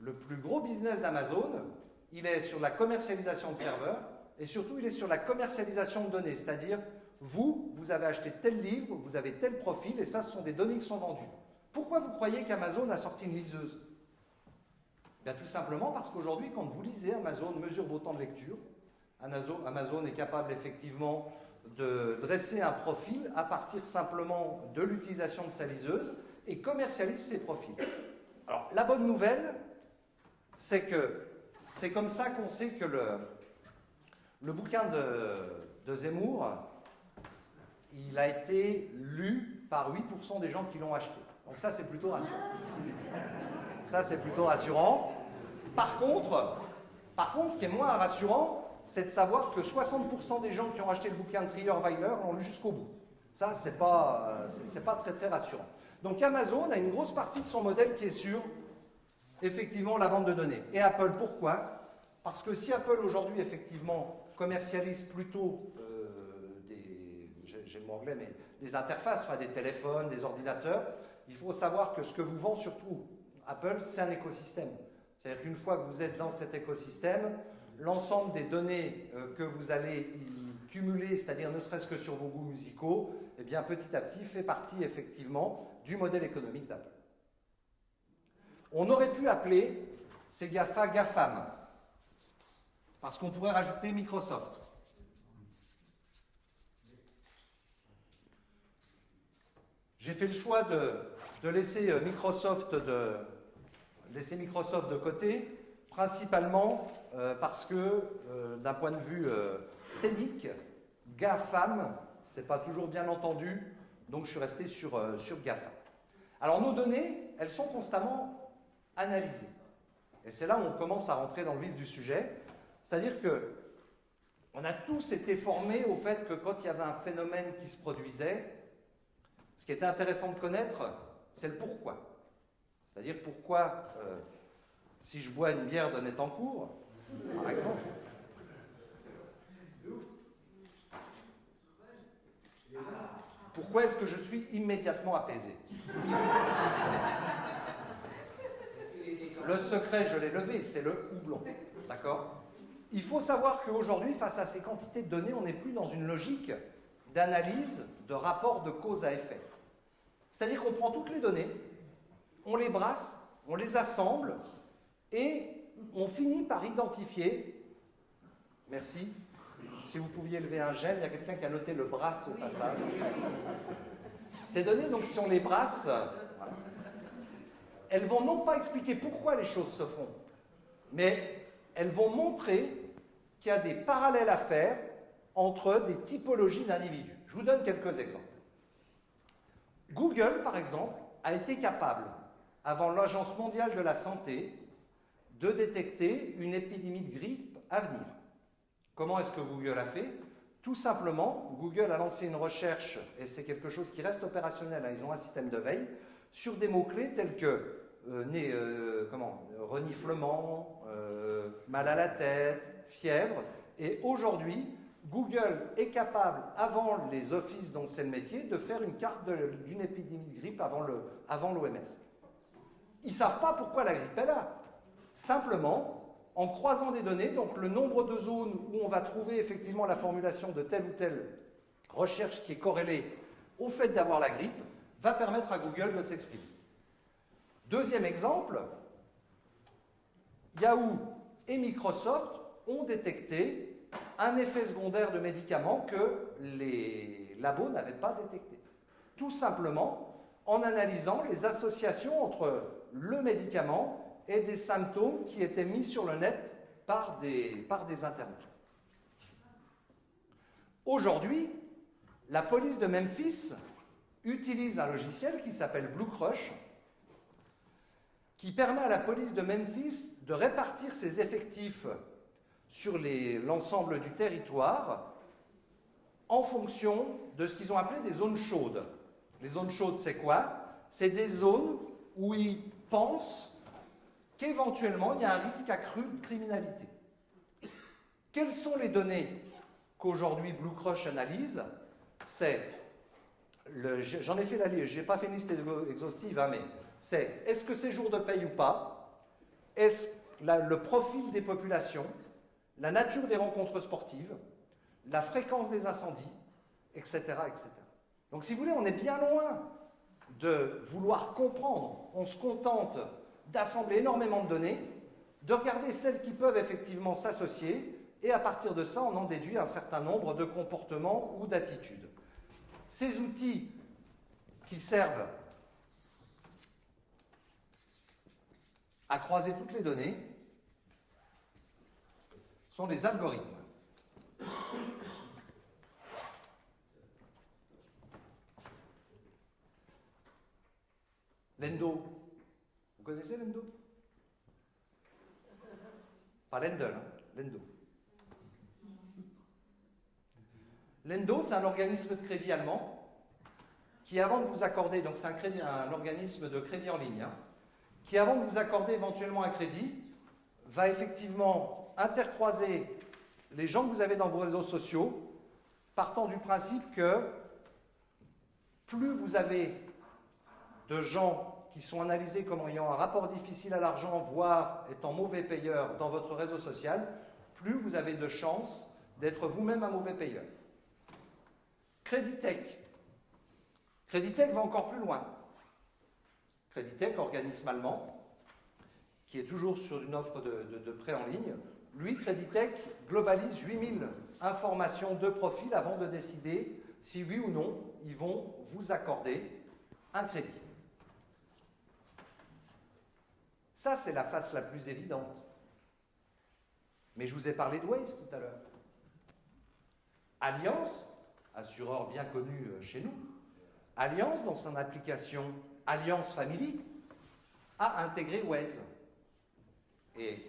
le plus gros business d'Amazon, il est sur la commercialisation de serveurs et surtout, il est sur la commercialisation de données, c'est-à-dire vous avez acheté tel livre, vous avez tel profil, et ça, ce sont des données qui sont vendues. Pourquoi vous croyez qu'Amazon a sorti une liseuse? Bien, tout simplement parce qu'aujourd'hui, quand vous lisez, Amazon mesure vos temps de lecture. Amazon est capable effectivement de dresser un profil à partir simplement de l'utilisation de sa liseuse et commercialise ses profils. Alors, la bonne nouvelle, c'est que c'est comme ça qu'on sait que le bouquin de Zemmour, il a été lu par 8% des gens qui l'ont acheté. Donc ça, c'est plutôt rassurant. Ça, c'est plutôt rassurant. Par contre, ce qui est moins rassurant, c'est de savoir que 60% des gens qui ont acheté le bouquin de Trierweiler l'ont lu jusqu'au bout. Ça, c'est pas très très rassurant. Donc Amazon a une grosse partie de son modèle qui est sur, effectivement, la vente de données. Et Apple, pourquoi? Parce que si Apple, aujourd'hui, effectivement, commercialise plutôt j'ai le mot anglais, mais des interfaces, enfin des téléphones, des ordinateurs, il faut savoir que ce que vous vend surtout Apple, c'est un écosystème. C'est-à-dire qu'une fois que vous êtes dans cet écosystème, l'ensemble des données que vous allez y cumuler, c'est-à-dire ne serait-ce que sur vos goûts musicaux, eh bien petit à petit fait partie effectivement du modèle économique d'Apple. On aurait pu appeler ces GAFA GAFAM, parce qu'on pourrait rajouter Microsoft. J'ai fait le choix de laisser Microsoft de côté, principalement parce que, d'un point de vue scénique, GAFAM, c'est pas toujours bien entendu, donc je suis resté sur GAFAM. Alors nos données, elles sont constamment analysées. Et c'est là où on commence à rentrer dans le vif du sujet, c'est-à-dire que on a tous été formés au fait que quand il y avait un phénomène qui se produisait, ce qui était intéressant de connaître, c'est le pourquoi. C'est-à-dire pourquoi, si je bois une bière de Nettencourt, par exemple, pourquoi est-ce que je suis immédiatement apaisé? Le secret, je l'ai levé, c'est le houblon. D'accord? Il faut savoir qu'aujourd'hui, face à ces quantités de données, on n'est plus dans une logique d'analyse, de rapport de cause à effet. C'est-à-dire qu'on prend toutes les données, on les brasse, on les assemble, et on finit par identifier, merci, si vous pouviez lever un j'aime, il y a quelqu'un qui a noté le brasse au passage. Ces données, donc si on les brasse, voilà, elles vont non pas expliquer pourquoi les choses se font, mais elles vont montrer qu'il y a des parallèles à faire entre des typologies d'individus. Je vous donne quelques exemples. Google, par exemple, a été capable, avant l'Agence mondiale de la santé, de détecter une épidémie de grippe à venir. Comment est-ce que Google a fait? Tout simplement, Google a lancé une recherche, et c'est quelque chose qui reste opérationnel, hein, ils ont un système de veille, sur des mots-clés tels que reniflement, mal à la tête, fièvre, et aujourd'hui, Google est capable, avant les offices dont c'est le métier, de faire une carte d'une épidémie de grippe avant l'OMS. Ils ne savent pas pourquoi la grippe est là. Simplement, en croisant des données, donc le nombre de zones où on va trouver effectivement la formulation de telle ou telle recherche qui est corrélée au fait d'avoir la grippe, va permettre à Google de s'exprimer. Deuxième exemple, Yahoo et Microsoft ont détecté un effet secondaire de médicaments que les labos n'avaient pas détecté. Tout simplement en analysant les associations entre le médicament et des symptômes qui étaient mis sur le net par des internautes. Aujourd'hui, la police de Memphis utilise un logiciel qui s'appelle BlueCrush, qui permet à la police de Memphis de répartir ses effectifs sur l'ensemble du territoire en fonction de ce qu'ils ont appelé des zones chaudes. Les zones chaudes, c'est quoi? C'est des zones où ils pensent qu'éventuellement il y a un risque accru de criminalité. Quelles sont les données qu'aujourd'hui BlueCrush analyse? J'en ai fait la liste, je n'ai pas fait une liste exhaustive, hein, mais c'est est-ce que c'est jour de paye ou pas? Est-ce le profil des populations? La nature des rencontres sportives, la fréquence des incendies, etc., etc. Donc si vous voulez, on est bien loin de vouloir comprendre. On se contente d'assembler énormément de données, de regarder celles qui peuvent effectivement s'associer, et à partir de ça, on en déduit un certain nombre de comportements ou d'attitudes. Ces outils qui servent à croiser toutes les données sont des algorithmes. Lendo. Vous connaissez Lendo? Pas Lendl, hein, Lendo. Lendo, c'est un organisme de crédit allemand qui, avant de vous accorder, donc c'est un organisme de crédit en ligne, hein, qui, avant de vous accorder éventuellement un crédit, va effectivement intercroiser les gens que vous avez dans vos réseaux sociaux, partant du principe que plus vous avez de gens qui sont analysés comme ayant un rapport difficile à l'argent, voire étant mauvais payeurs dans votre réseau social, plus vous avez de chances d'être vous-même un mauvais payeur. Creditech. Creditech va encore plus loin. Creditech, organisme allemand, qui est toujours sur une offre de prêt en ligne. Lui, Creditech, globalise 8000 informations de profil avant de décider si oui ou non ils vont vous accorder un crédit. Ça, c'est la face la plus évidente. Mais je vous ai parlé de Waze tout à l'heure. Allianz, assureur bien connu chez nous, Allianz, dans son application Allianz Family, a intégré Waze. Et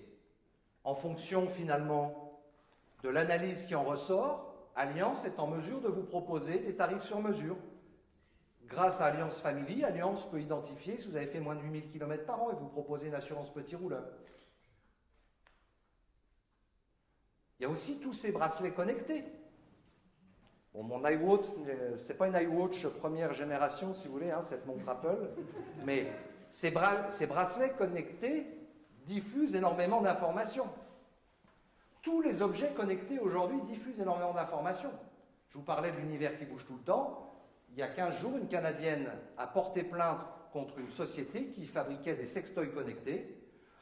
en fonction finalement de l'analyse qui en ressort, Allianz est en mesure de vous proposer des tarifs sur mesure. Grâce à Allianz Family, Allianz peut identifier si vous avez fait moins de 8000 km par an et vous proposer une assurance petit rouleur. Il y a aussi tous ces bracelets connectés. Bon, mon iWatch, ce n'est pas une iWatch première génération, si vous voulez, hein, cette montre Apple, mais ces bracelets connectés diffuse énormément d'informations. Tous les objets connectés aujourd'hui diffusent énormément d'informations. Je vous parlais de l'univers qui bouge tout le temps. Il y a 15 jours, une Canadienne a porté plainte contre une société qui fabriquait des sextoys connectés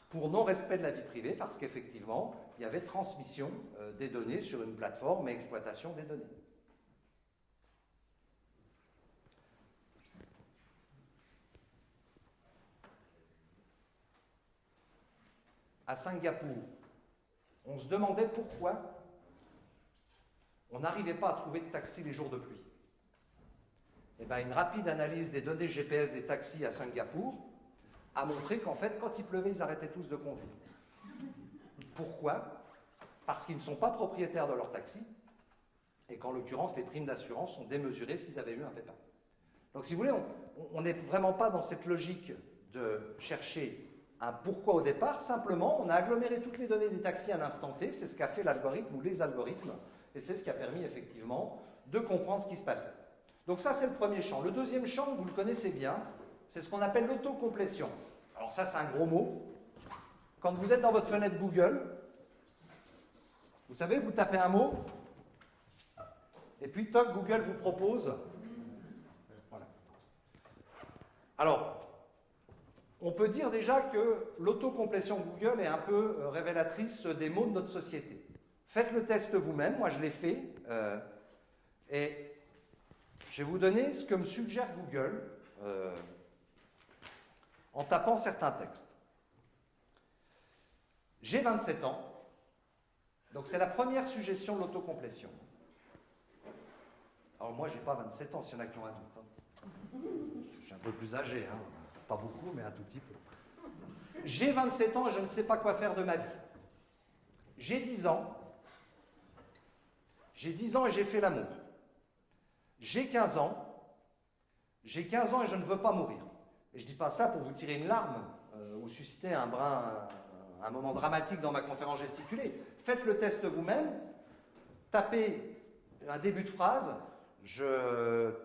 pour non-respect de la vie privée, parce qu'effectivement, il y avait transmission des données sur une plateforme et exploitation des données. À Singapour, on se demandait pourquoi on n'arrivait pas à trouver de taxi les jours de pluie. Eh bien, une rapide analyse des données GPS des taxis à Singapour a montré qu'en fait, quand il pleuvait, ils arrêtaient tous de conduire. Pourquoi? Parce qu'ils ne sont pas propriétaires de leur taxi et qu'en l'occurrence, les primes d'assurance sont démesurées s'ils avaient eu un pépin. Donc, si vous voulez, on n'est vraiment pas dans cette logique de chercher un pourquoi au départ. Simplement, on a aggloméré toutes les données des taxis à l'instant T. C'est ce qu'a fait l'algorithme ou les algorithmes. Et c'est ce qui a permis effectivement de comprendre ce qui se passait. Donc ça, c'est le premier champ. Le deuxième champ, vous le connaissez bien, c'est ce qu'on appelle l'autocomplétion. Alors ça, c'est un gros mot. Quand vous êtes dans votre fenêtre Google, vous savez, vous tapez un mot, et puis toc, Google vous propose. Voilà. Alors, on peut dire déjà que l'autocomplétion Google est un peu révélatrice des maux de notre société. Faites le test vous-même, moi je l'ai fait, et je vais vous donner ce que me suggère Google en tapant certains textes. J'ai 27 ans, donc c'est la première suggestion de l'autocomplétion. Alors moi, j'ai pas 27 ans, s'il y en a qui ont un doute. Hein. Je suis un peu plus âgé, hein. Pas beaucoup, mais un tout petit peu. J'ai 27 ans et je ne sais pas quoi faire de ma vie. J'ai 10 ans. J'ai 10 ans et j'ai fait l'amour. J'ai 15 ans. J'ai 15 ans et je ne veux pas mourir. Et je ne dis pas ça pour vous tirer une larme ou susciter un moment dramatique dans ma conférence gesticulée. Faites le test vous-même. Tapez un début de phrase.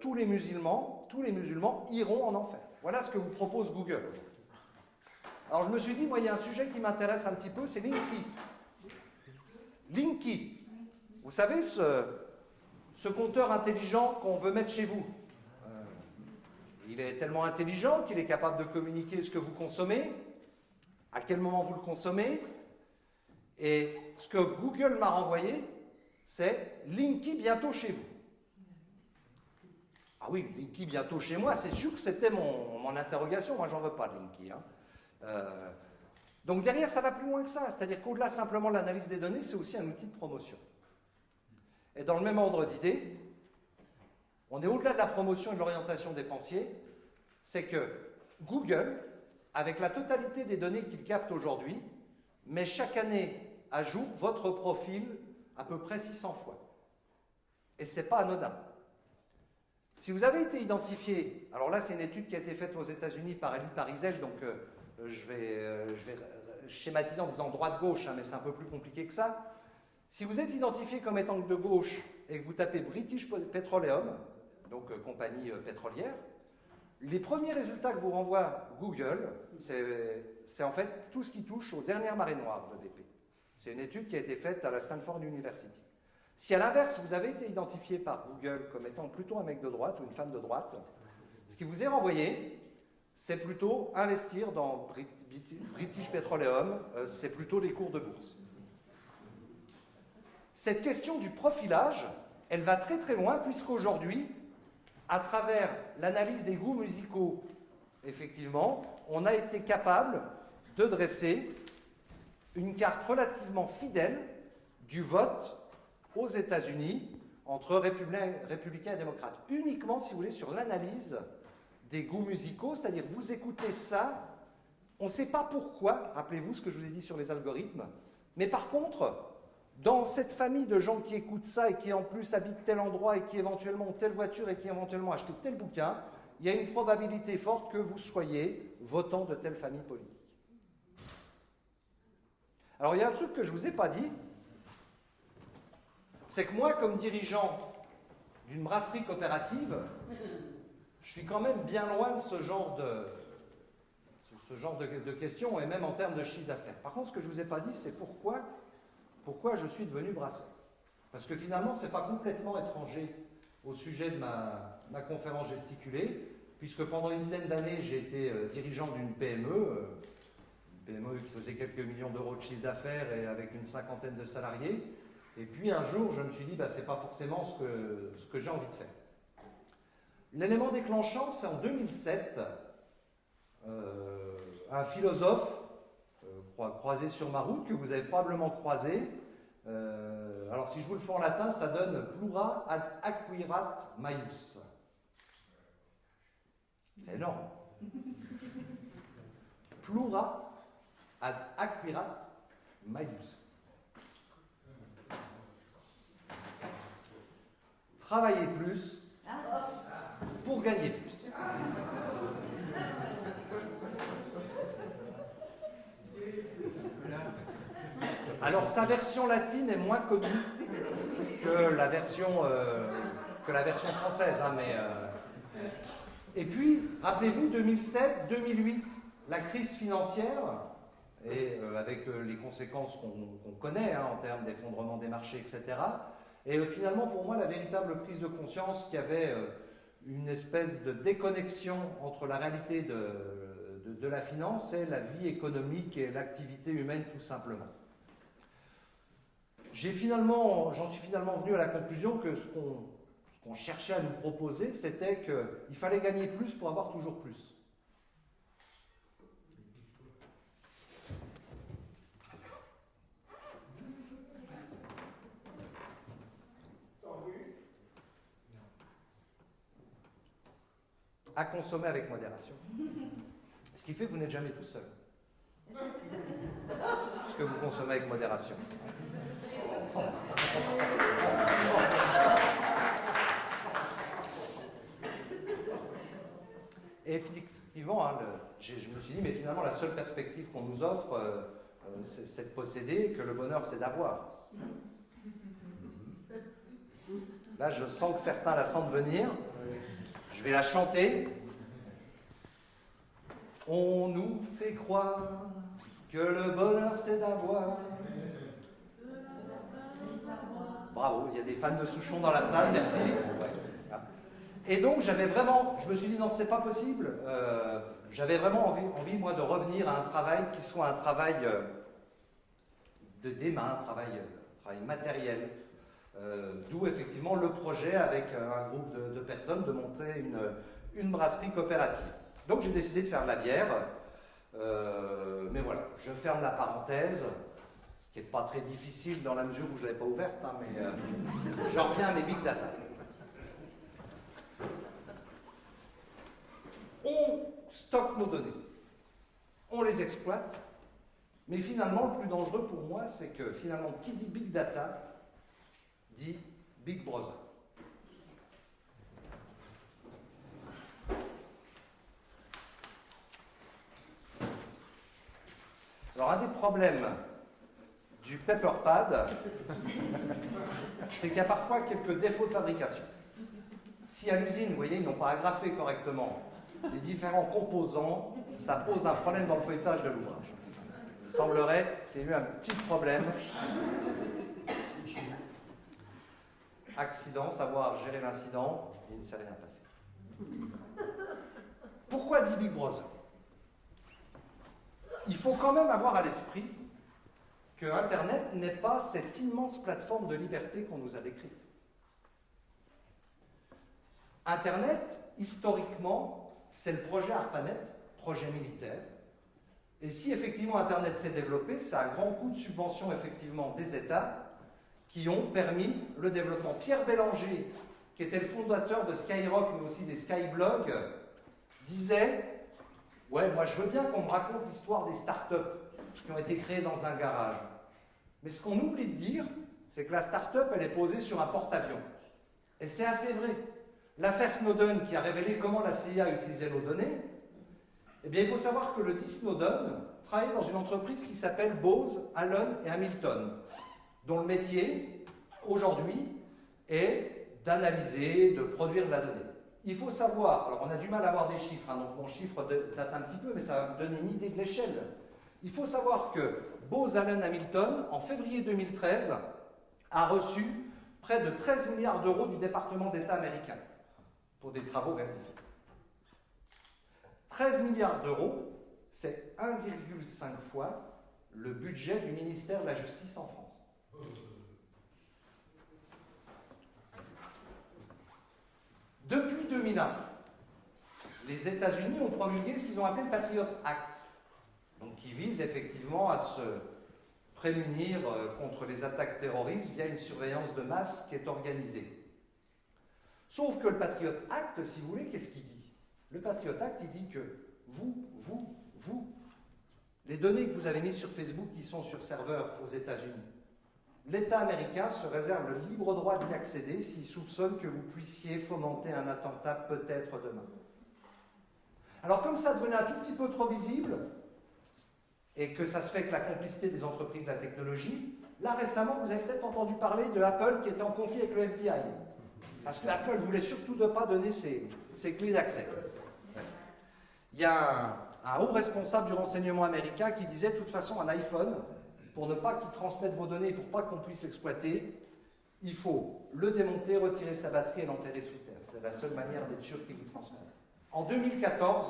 Tous les musulmans iront en enfer. Voilà ce que vous propose Google aujourd'hui. Alors je me suis dit, moi, il y a un sujet qui m'intéresse un petit peu, c'est Linky. Linky. Vous savez, ce compteur intelligent qu'on veut mettre chez vous. Il est tellement intelligent qu'il est capable de communiquer ce que vous consommez, à quel moment vous le consommez. Et ce que Google m'a renvoyé, c'est Linky bientôt chez vous. Ah oui, Linky bientôt chez moi, c'est sûr que c'était mon interrogation. Moi, j'en veux pas de Linky. Hein. Donc derrière, ça va plus loin que ça. C'est-à-dire qu'au-delà simplement de l'analyse des données, c'est aussi un outil de promotion. Et dans le même ordre d'idée, on est au-delà de la promotion et de l'orientation dépensier, c'est que Google, avec la totalité des données qu'il capte aujourd'hui, met chaque année à jour votre profil à peu près 600 fois. Et ce n'est pas anodin. Si vous avez été identifié, alors là c'est une étude qui a été faite aux États-Unis par Elie Parizel, donc je vais schématiser en disant droite-gauche, hein, mais c'est un peu plus compliqué que ça. Si vous êtes identifié comme étant de gauche et que vous tapez British Petroleum, donc compagnie pétrolière, les premiers résultats que vous renvoie Google, c'est en fait tout ce qui touche aux dernières marées noires de BP. C'est une étude qui a été faite à la Stanford University. Si à l'inverse, vous avez été identifié par Google comme étant plutôt un mec de droite ou une femme de droite, ce qui vous est renvoyé, c'est plutôt investir dans British Petroleum, c'est plutôt des cours de bourse. Cette question du profilage, elle va très très loin, puisqu'aujourd'hui, à travers l'analyse des goûts musicaux, effectivement, on a été capable de dresser une carte relativement fidèle du vote aux États-Unis entre républicains et démocrates. Uniquement, si vous voulez, sur l'analyse des goûts musicaux, c'est-à-dire vous écoutez ça, on ne sait pas pourquoi, rappelez-vous ce que je vous ai dit sur les algorithmes, mais par contre, dans cette famille de gens qui écoutent ça et qui en plus habitent tel endroit et qui éventuellement ont telle voiture et qui éventuellement achètent tel bouquin, il y a une probabilité forte que vous soyez votant de telle famille politique. Alors il y a un truc que je ne vous ai pas dit, c'est que moi, comme dirigeant d'une brasserie coopérative, je suis quand même bien loin de ce genre ce genre de questions, et même en termes de chiffre d'affaires. Par contre, ce que je ne vous ai pas dit, c'est pourquoi je suis devenu brasseur. Parce que finalement, ce n'est pas complètement étranger au sujet de ma conférence gesticulée, puisque pendant une dizaine d'années, j'ai été dirigeant d'une PME, qui faisait quelques millions d'euros de chiffre d'affaires et avec une cinquantaine de salariés. Et puis un jour, je me suis dit, ce n'est pas forcément ce que j'ai envie de faire. L'élément déclenchant, c'est en 2007, un philosophe croisé sur ma route, que vous avez probablement croisé. Alors si je vous le fais en latin, ça donne plura ad acquirat maius. C'est énorme. Plura ad acquirat maius. Travailler plus pour gagner plus. Alors sa version latine est moins connue que la version française, hein, Et puis, rappelez-vous, 2007, 2008, la crise financière, et avec les conséquences qu'on connaît en termes d'effondrement des marchés, etc. Et finalement, pour moi, la véritable prise de conscience qu'il y avait une espèce de déconnexion entre la réalité de la finance et la vie économique et l'activité humaine, tout simplement. J'en suis finalement venu à la conclusion que ce qu'on cherchait à nous proposer, c'était qu'il fallait gagner plus pour avoir toujours plus. À consommer avec modération. Ce qui fait que vous n'êtes jamais tout seul. Puisque vous consommez avec modération. Et effectivement, je me suis dit, mais finalement, la seule perspective qu'on nous offre, c'est de posséder, que le bonheur, c'est d'avoir. Là, je sens que certains la sentent venir. Je vais la chanter. On nous fait croire que le bonheur, c'est d'avoir. Bravo, il y a des fans de Souchon dans la salle, merci. Et donc, je me suis dit, non, c'est pas possible. J'avais vraiment envie, moi, de revenir à un travail qui soit un travail des mains, un travail matériel. D'où, effectivement, le projet, avec un groupe de personnes, de monter une brasserie coopérative. Donc, j'ai décidé de faire de la bière. Mais voilà, je ferme la parenthèse. Ce qui n'est pas très difficile dans la mesure où je ne l'avais pas ouverte, hein, mais j'en reviens à mes big data. On stocke nos données, on les exploite, mais finalement, le plus dangereux pour moi, c'est que finalement, qui dit big data, dit Big Brother. Alors, un des problèmes du Paperpad, c'est qu'il y a parfois quelques défauts de fabrication. Si à l'usine, vous voyez, ils n'ont pas agrafé correctement les différents composants, ça pose un problème dans le feuilletage de l'ouvrage. Il semblerait qu'il y ait eu un petit problème. Accident, savoir gérer l'incident, il ne s'est rien passé. Pourquoi dit Big Brother ? Il faut quand même avoir à l'esprit que Internet n'est pas cette immense plateforme de liberté qu'on nous a décrite. Internet, historiquement, c'est le projet ARPANET, projet militaire. Et si effectivement Internet s'est développé, c'est à grand coup de subvention effectivement des États qui ont permis le développement. Pierre Bélanger, qui était le fondateur de Skyrock, mais aussi des Skyblogs, disait « Ouais, moi je veux bien qu'on me raconte l'histoire des startups qui ont été créées dans un garage. Mais ce qu'on oublie de dire, c'est que la start-up, elle est posée sur un porte-avions. Et c'est assez vrai. L'affaire Snowden, qui a révélé comment la CIA utilisait nos données, eh bien, il faut savoir que le dit Snowden travaillait dans une entreprise qui s'appelle Bose, Allen et Hamilton, dont le métier, aujourd'hui, est d'analyser, de produire de la donnée. il faut savoir, alors on a du mal à avoir des chiffres, hein, donc mon chiffre date un petit peu, mais ça va vous donner une idée de l'échelle. Il faut savoir que Bose Allen Hamilton, en février 2013, a reçu près de 13 milliards d'euros du département d'État américain pour des travaux réalisés. 13 milliards d'euros, c'est 1,5 fois le budget du ministère de la Justice en France. Depuis 2001, les États-Unis ont promulgué ce qu'ils ont appelé le Patriot Act, donc qui vise effectivement à se prémunir contre les attaques terroristes via une surveillance de masse qui est organisée. Sauf que le Patriot Act, si vous voulez, qu'est-ce qu'il dit? Le Patriot Act, il dit que vous, les données que vous avez mises sur Facebook qui sont sur serveur aux États-Unis, l'État américain se réserve le libre droit d'y accéder s'il soupçonne que vous puissiez fomenter un attentat peut-être demain. Alors comme ça devenait un tout petit peu trop visible, et que ça se fait avec la complicité des entreprises de la technologie, là récemment vous avez peut-être entendu parler de Apple qui était en conflit avec le FBI. Parce que Apple voulait surtout ne pas donner ses clés d'accès. Il y a un haut responsable du renseignement américain qui disait de toute façon un iPhone, pour ne pas qu'il transmette vos données et pour pas qu'on puisse l'exploiter, il faut le démonter, retirer sa batterie et l'enterrer sous terre. C'est la seule manière d'être sûr qu'il vous transmette. En 2014,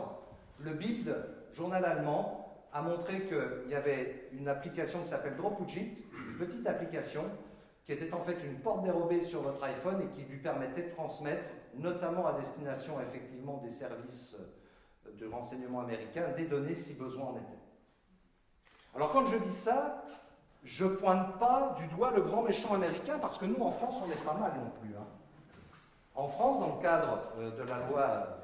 le Bild, journal allemand, a montré qu'il y avait une application qui s'appelle Dropujit, une petite application qui était en fait une porte dérobée sur votre iPhone et qui lui permettait de transmettre, notamment à destination effectivement des services de renseignement américains, des données si besoin en était. Alors quand je dis ça, je ne pointe pas du doigt le grand méchant américain, parce que nous en France on est pas mal non plus. Hein. En France, dans le cadre de la loi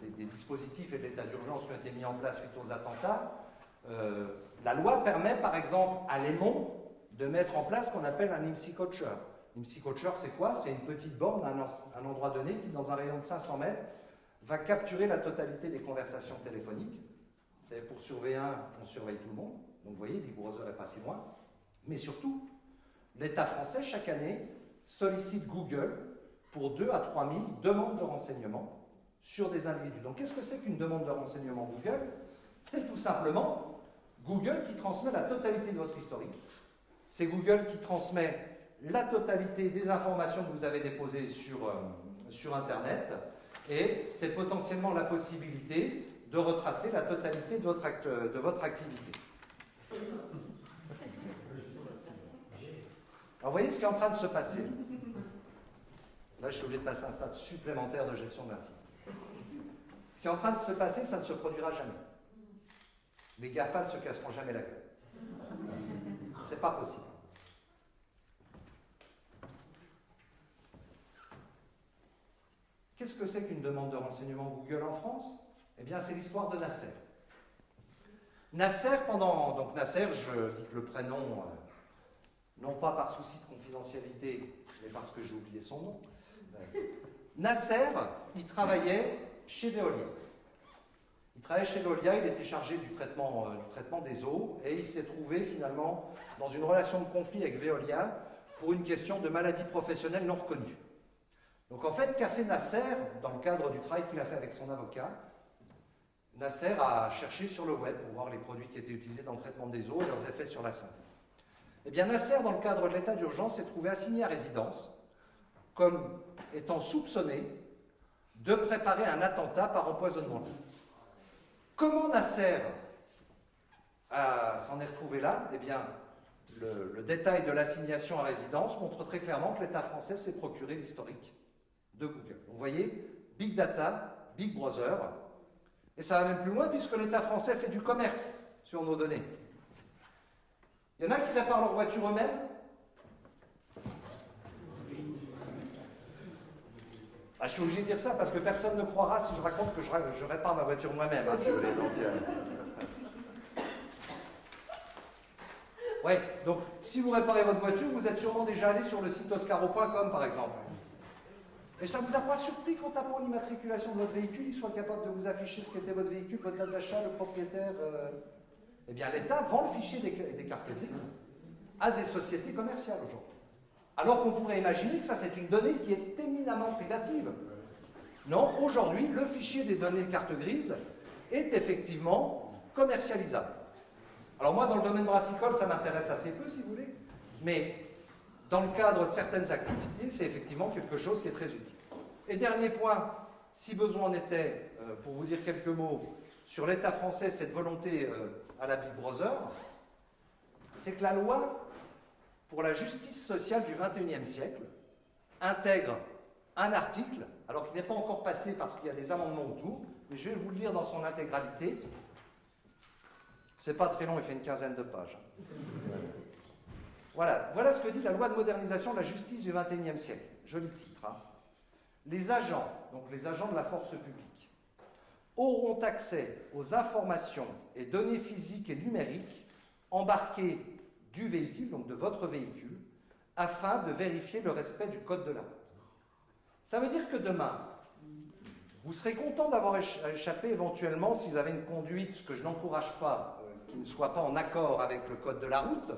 des dispositifs et de l'état d'urgence qui ont été mis en place suite aux attentats, la loi permet par exemple à l'EMON de mettre en place ce qu'on appelle un IMSI Coacher. IMSI Coacher, c'est quoi? C'est une petite borne à un endroit donné qui, dans un rayon de 500 mètres, va capturer la totalité des conversations téléphoniques. C'est pour surveiller un, on surveille tout le monde. Donc vous voyez, Big Brother n'est pas si loin. Mais surtout, l'État français, chaque année, sollicite Google pour 2 à 3 000 demandes de renseignements sur des individus. Donc qu'est-ce que c'est qu'une demande de renseignement Google? C'est tout simplement Google qui transmet la totalité de votre historique. C'est Google qui transmet la totalité des informations que vous avez déposées sur Internet. Et c'est potentiellement la possibilité de retracer la totalité de votre activité. Alors vous voyez ce qui est en train de se passer. Là, je suis obligé de passer à un stade supplémentaire de gestion de l'incident. Ce qui est en train de se passer, ça ne se produira jamais. Les GAFA ne se casseront jamais la gueule. C'est pas possible. Qu'est-ce que c'est qu'une demande de renseignement Google en France? Eh bien, c'est l'histoire de Nasser. Nasser, donc Nasser, je dis que le prénom, non pas par souci de confidentialité, mais parce que j'ai oublié son nom. Nasser, il travaillait chez Veolia. Il travaillait chez Veolia, il était chargé du traitement des eaux, et il s'est trouvé finalement dans une relation de conflit avec Veolia pour une question de maladie professionnelle non reconnue. Donc en fait, qu'a fait Nasser, dans le cadre du travail qu'il a fait avec son avocat, Nasser a cherché sur le web pour voir les produits qui étaient utilisés dans le traitement des eaux et leurs effets sur la santé. Eh bien Nasser, dans le cadre de l'état d'urgence, s'est trouvé assigné à résidence comme étant soupçonné de préparer un attentat par empoisonnement. Comment Nasser s'en est retrouvé là? Eh bien, le détail de l'assignation à résidence montre très clairement que l'État français s'est procuré l'historique de Google. Donc, vous voyez, Big Data, Big Brother, et ça va même plus loin puisque l'État français fait du commerce sur nos données. Il y en a qui réparent leur voiture eux-mêmes? Ah, je suis obligé de dire ça parce que personne ne croira si je raconte que je répare ma voiture moi-même, hein, si vous voulez. Ouais, donc si vous réparez votre voiture, vous êtes sûrement déjà allé sur le site oscaro.com par exemple. Et ça ne vous a pas surpris qu'en tapant l'immatriculation de votre véhicule, il soit capable de vous afficher ce qu'était votre véhicule, votre date d'achat, le propriétaire. Eh bien, l'État vend le fichier des cartes grises à des sociétés commerciales aujourd'hui. Alors qu'on pourrait imaginer que ça, c'est une donnée qui est éminemment privative. Non, aujourd'hui, le fichier des données de carte grise est effectivement commercialisable. Alors moi, dans le domaine brassicole, ça m'intéresse assez peu, si vous voulez, mais dans le cadre de certaines activités, c'est effectivement quelque chose qui est très utile. Et dernier point, si besoin en était, pour vous dire quelques mots sur l'État français, cette volonté à la Big Brother, c'est que la loi pour la justice sociale du XXIe siècle intègre un article, alors qu'il n'est pas encore passé parce qu'il y a des amendements autour, mais je vais vous le lire dans son intégralité. C'est pas très long, il fait une quinzaine de pages. Voilà ce que dit la loi de modernisation de la justice du XXIe siècle. Joli titre. Hein. Les agents, donc les agents de la force publique, auront accès aux informations et données physiques et numériques embarquées du véhicule, donc de votre véhicule, afin de vérifier le respect du code de la route. Ça veut dire que demain, vous serez content d'avoir échappé éventuellement, si vous avez une conduite, ce que je n'encourage pas, qui ne soit pas en accord avec le code de la route,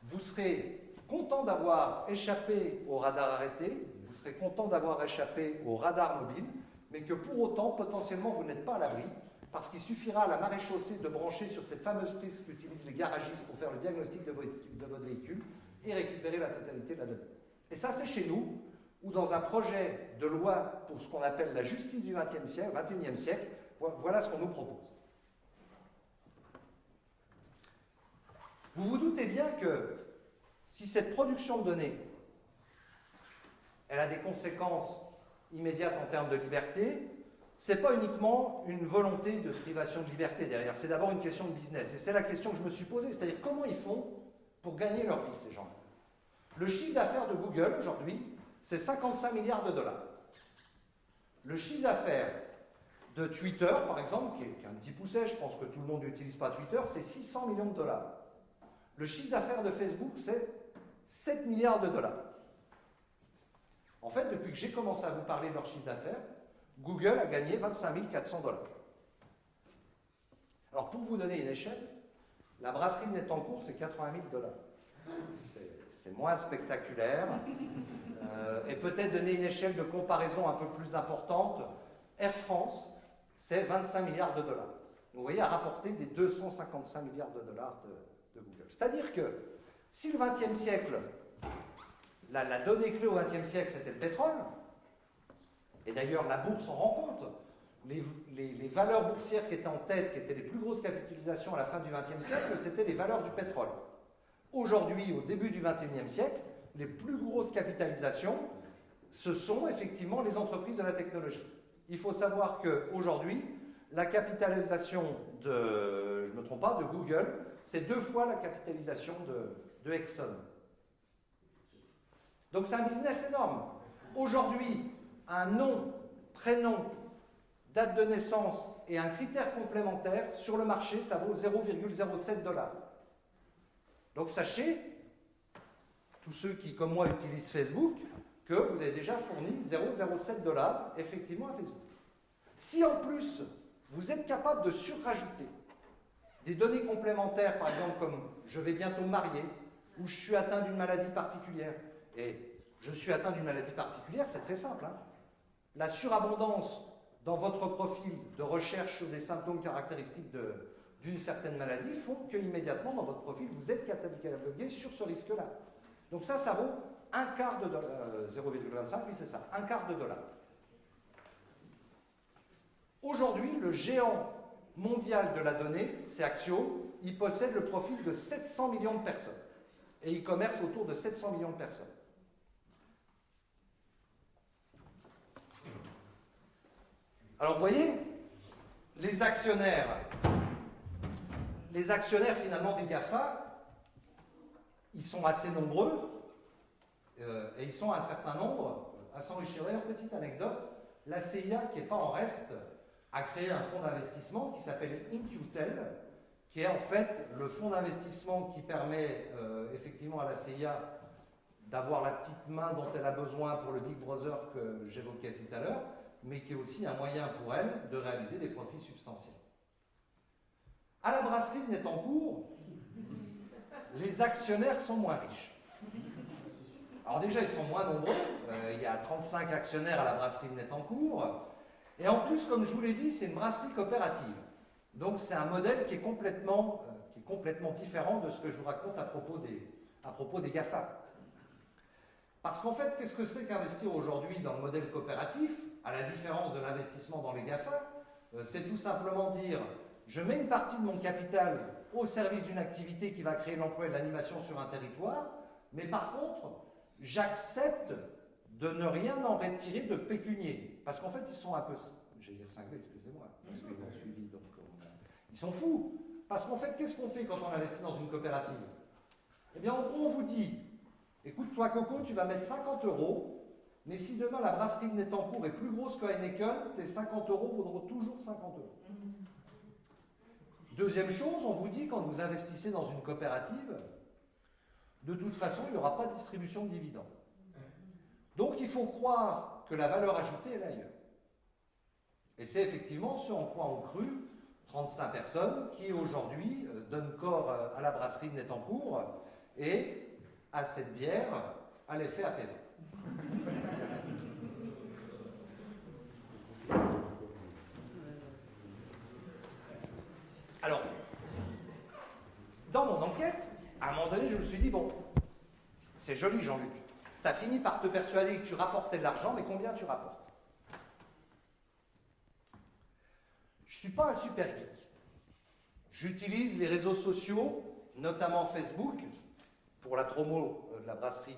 vous serez content d'avoir échappé au radar arrêté, vous serez content d'avoir échappé au radar mobile, mais que pour autant, potentiellement, vous n'êtes pas à l'abri, parce qu'il suffira à la maréchaussée de brancher sur cette fameuse prise qu'utilisent les garagistes pour faire le diagnostic de votre véhicule et récupérer la totalité de la donnée. Et ça, c'est chez nous, ou dans un projet de loi pour ce qu'on appelle la justice du XXIe siècle, voilà ce qu'on nous propose. Vous vous doutez bien que si cette production de données, elle a des conséquences immédiates en termes de liberté, ce n'est pas uniquement une volonté de privation de liberté derrière, c'est d'abord une question de business. Et c'est la question que je me suis posée, c'est-à-dire comment ils font pour gagner leur vie, ces gens-là. Le chiffre d'affaires de Google, aujourd'hui, c'est 55 milliards de dollars. Le chiffre d'affaires de Twitter, par exemple, qui est un petit pousset, je pense que tout le monde n'utilise pas Twitter, c'est 600 millions de dollars. Le chiffre d'affaires de Facebook, c'est 7 milliards de dollars. En fait, depuis que j'ai commencé à vous parler de leur chiffre d'affaires, Google a gagné 25 400 dollars. Alors, pour vous donner une échelle, la brasserie de Nettencourt, c'est 80 000 dollars. C'est moins spectaculaire. Et peut-être donner une échelle de comparaison un peu plus importante, Air France, c'est 25 milliards de dollars. Vous voyez, à rapporter des 255 milliards de dollars de Google. C'est-à-dire que si le XXe siècle, la donnée clé au XXe siècle, c'était le pétrole, et d'ailleurs la bourse en rend compte, les valeurs boursières qui étaient en tête, qui étaient les plus grosses capitalisations à la fin du XXe siècle, c'était les valeurs du pétrole. Aujourd'hui, au début du XXIe siècle, les plus grosses capitalisations, ce sont effectivement les entreprises de la technologie. Il faut savoir qu'aujourd'hui, la capitalisation de, je ne me trompe pas, de Google, c'est 2 fois la capitalisation de Exxon. Donc c'est un business énorme. Aujourd'hui, un nom, prénom, date de naissance et un critère complémentaire, sur le marché, ça vaut 0,07 $. Donc sachez, tous ceux qui, comme moi, utilisent Facebook, que vous avez déjà fourni 0,07 $ effectivement à Facebook. Si en plus, vous êtes capable de surrajouter des données complémentaires, par exemple comme je vais bientôt me marier, ou je suis atteint d'une maladie particulière, et je suis atteint d'une maladie particulière, c'est très simple. Hein. La surabondance dans votre profil de recherche sur des symptômes caractéristiques d'une certaine maladie font qu'immédiatement dans votre profil, vous êtes catalogué sur ce risque-là. Donc ça vaut un quart de dollar, 0,25, oui c'est ça, un quart de dollar. Aujourd'hui, le géant mondial de la donnée, c'est Axio, il possède le profil de 700 millions de personnes. Et il commerce autour de 700 millions de personnes. Alors vous voyez, les actionnaires finalement des GAFA, ils sont assez nombreux et ils sont un certain nombre à s'enrichir. D'ailleurs, petite anecdote, la CIA, qui n'est pas en reste, a créé un fonds d'investissement qui s'appelle InQtel, qui est en fait le fonds d'investissement qui permet effectivement à la CIA d'avoir la petite main dont elle a besoin pour le Big Brother que j'évoquais tout à l'heure, mais qui est aussi un moyen pour elle de réaliser des profits substantiels. À la brasserie de Nettencourt, les actionnaires sont moins riches. Alors déjà, ils sont moins nombreux. Il y a 35 actionnaires à la brasserie de Nettencourt. Et en plus, comme je vous l'ai dit, c'est une brasserie coopérative. Donc c'est un modèle qui est complètement différent de ce que je vous raconte à propos des GAFA. Parce qu'en fait, qu'est-ce que c'est qu'investir aujourd'hui dans le modèle coopératif, à la différence de l'investissement dans les GAFA? C'est tout simplement dire, je mets une partie de mon capital au service d'une activité qui va créer l'emploi et de l'animation sur un territoire, mais par contre, j'accepte de ne rien en retirer de pécunier. Parce qu'en fait, ils sont un peu, j'allais dire cinglés, excusez-moi, parce qu'ils m'ont suivi, donc ils sont fous. Parce qu'en fait, qu'est-ce qu'on fait quand on investit dans une coopérative? Eh bien, en gros, on vous dit, écoute, toi, Coco, tu vas mettre 50 €, mais si demain la brasserie de Nettencourt est plus grosse que Heineken, tes 50 € vaudront toujours 50 €. Deuxième chose, on vous dit, quand vous investissez dans une coopérative, de toute façon, il n'y aura pas de distribution de dividendes. Donc, il faut croire que la valeur ajoutée est ailleurs. Et c'est effectivement ce en quoi ont cru 35 personnes qui, aujourd'hui, donnent corps à la brasserie de Nettencourt et à cette bière à l'effet apaisant. Alors, dans mon enquête, à un moment donné, je me suis dit, bon, c'est joli Jean-Luc, tu as fini par te persuader que tu rapportais de l'argent, mais combien tu rapportes? Je ne suis pas un super geek. J'utilise les réseaux sociaux, notamment Facebook, pour la promo de la brasserie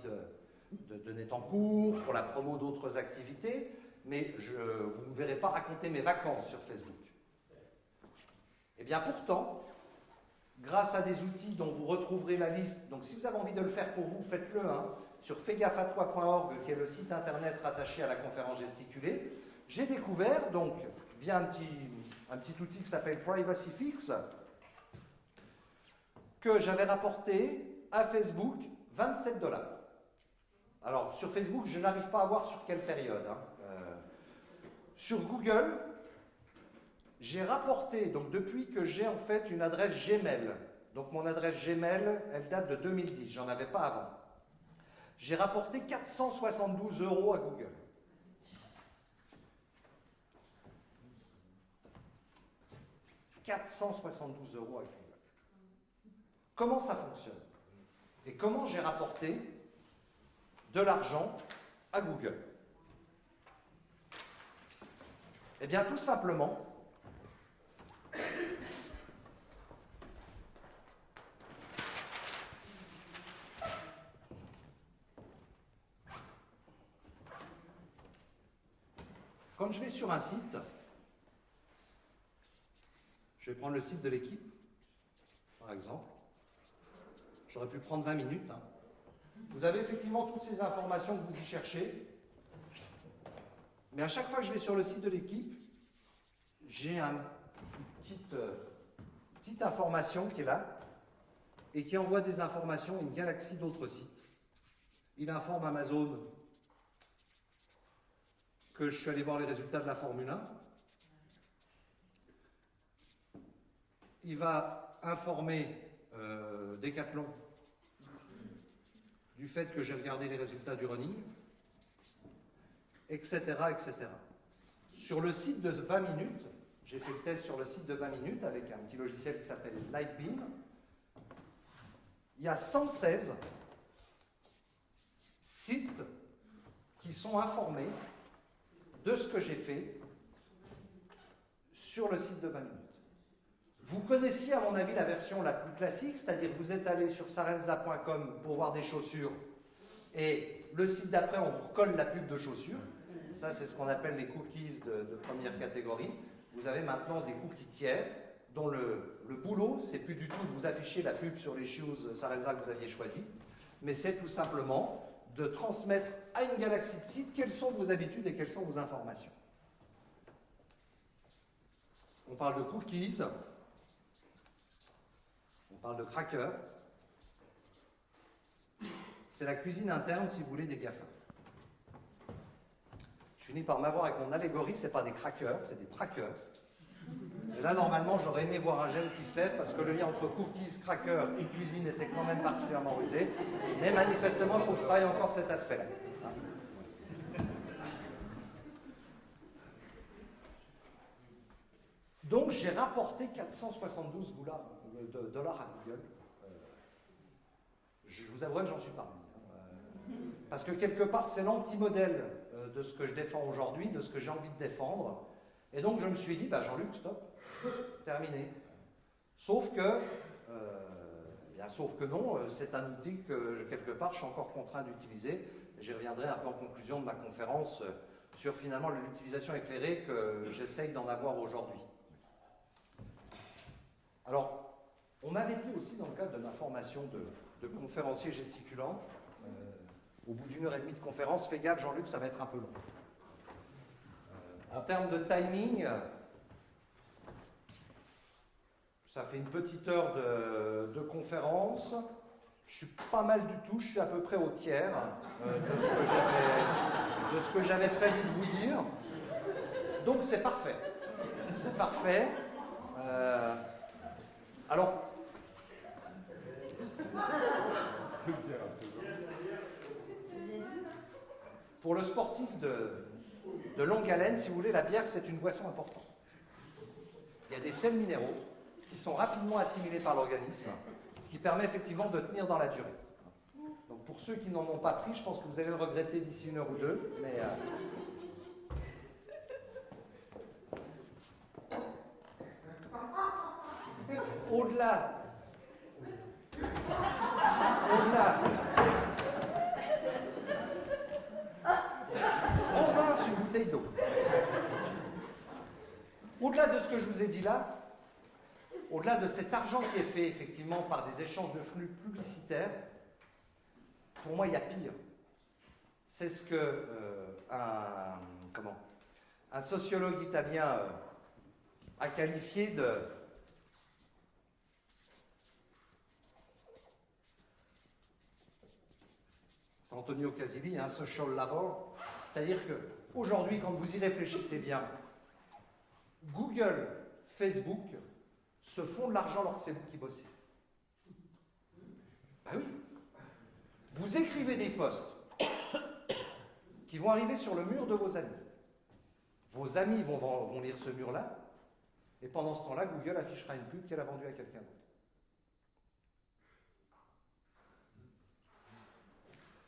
de Nettencourt, pour la promo d'autres activités, mais vous ne verrez pas raconter mes vacances sur Facebook. Eh bien pourtant, grâce à des outils dont vous retrouverez la liste, donc si vous avez envie de le faire pour vous, faites-le, sur faigafatoi.org, qui est le site internet rattaché à la conférence gesticulée, j'ai découvert, donc, via un petit outil qui s'appelle PrivacyFix, que j'avais rapporté à Facebook 27 $. Alors, sur Facebook, je n'arrive pas à voir sur quelle période. Sur Google, j'ai rapporté, donc depuis que j'ai en fait une adresse Gmail, donc mon adresse Gmail, elle date de 2010, j'en avais pas avant. J'ai rapporté 472 € à Google. « 472 € à Google. Comment ça fonctionne? Et comment j'ai rapporté de l'argent à Google? Eh bien, tout simplement, quand je vais sur un site, je vais prendre le site de l'équipe, par exemple. J'aurais pu prendre 20 minutes. Vous avez effectivement toutes ces informations que vous y cherchez. Mais à chaque fois que je vais sur le site de l'équipe, j'ai une petite information qui est là et qui envoie des informations à une galaxie d'autres sites. Il informe Amazon que je suis allé voir les résultats de la Formule 1. Il va informer Decathlon du fait que j'ai regardé les résultats du running, etc., etc. Sur le site de 20 minutes, j'ai fait le test sur le site de 20 minutes avec un petit logiciel qui s'appelle Lightbeam. Il y a 116 sites qui sont informés de ce que j'ai fait sur le site de 20 minutes. Vous connaissiez à mon avis la version la plus classique, c'est-à-dire que vous êtes allé sur sarenza.com pour voir des chaussures et le site d'après on vous colle la pub de chaussures. Ça c'est ce qu'on appelle les cookies de première catégorie. Vous avez maintenant des cookies tiers dont le boulot c'est plus du tout de vous afficher la pub sur les shoes Sarenza que vous aviez choisi, mais c'est tout simplement de transmettre à une galaxie de sites quelles sont vos habitudes et quelles sont vos informations. On parle de cookies, on parle de crackers. C'est la cuisine interne, si vous voulez, des GAFA. Je finis par m'avoir avec mon allégorie, c'est pas des crackers, c'est des trackers. Et là, normalement, j'aurais aimé voir un gel qui se lève parce que le lien entre cookies, crackers et cuisine était quand même particulièrement rusé. Mais manifestement, il faut que je travaille encore cet aspect-là. Donc, j'ai rapporté 472 dollars à Google. Je vous avouerai que j'en suis pas remis. Parce que quelque part, c'est l'anti-modèle de ce que je défends aujourd'hui, de ce que j'ai envie de défendre. Et donc, je me suis dit, bah, Jean-Luc, stop, terminé. Sauf que non, c'est un outil que, quelque part, je suis encore contraint d'utiliser. J'y reviendrai un peu en conclusion de ma conférence sur, finalement, l'utilisation éclairée que j'essaye d'en avoir aujourd'hui. Alors, on m'avait dit aussi, dans le cadre de ma formation de conférencier gesticulant, au bout d'1 heure et demie de conférence, fais gaffe, Jean-Luc, ça va être un peu long. En termes de timing, ça fait une petite heure de conférence. Je suis pas mal du tout, je suis à peu près au tiers de ce que j'avais prévu de vous dire. Donc c'est parfait. C'est parfait. Alors, pour le sportif de longue haleine, si vous voulez, la bière, c'est une boisson importante. Il y a des sels minéraux qui sont rapidement assimilés par l'organisme, ce qui permet effectivement de tenir dans la durée. Donc pour ceux qui n'en ont pas pris, je pense que vous allez le regretter d'ici 1 heure ou 2, mais... Au-delà, on lance une bouteille d'eau. Au-delà de ce que je vous ai dit là, au-delà de cet argent qui est fait effectivement par des échanges de flux publicitaires, pour moi il y a pire. C'est ce que un sociologue italien a qualifié de... C'est Antonio Casilli, un social labor. C'est-à-dire qu'aujourd'hui, quand vous y réfléchissez bien, Google, Facebook se font de l'argent alors que c'est vous qui bossez. Ben oui. Vous écrivez des posts qui vont arriver sur le mur de vos amis. Vos amis vont lire ce mur-là, et pendant ce temps-là, Google affichera une pub qu'elle a vendue à quelqu'un d'autre.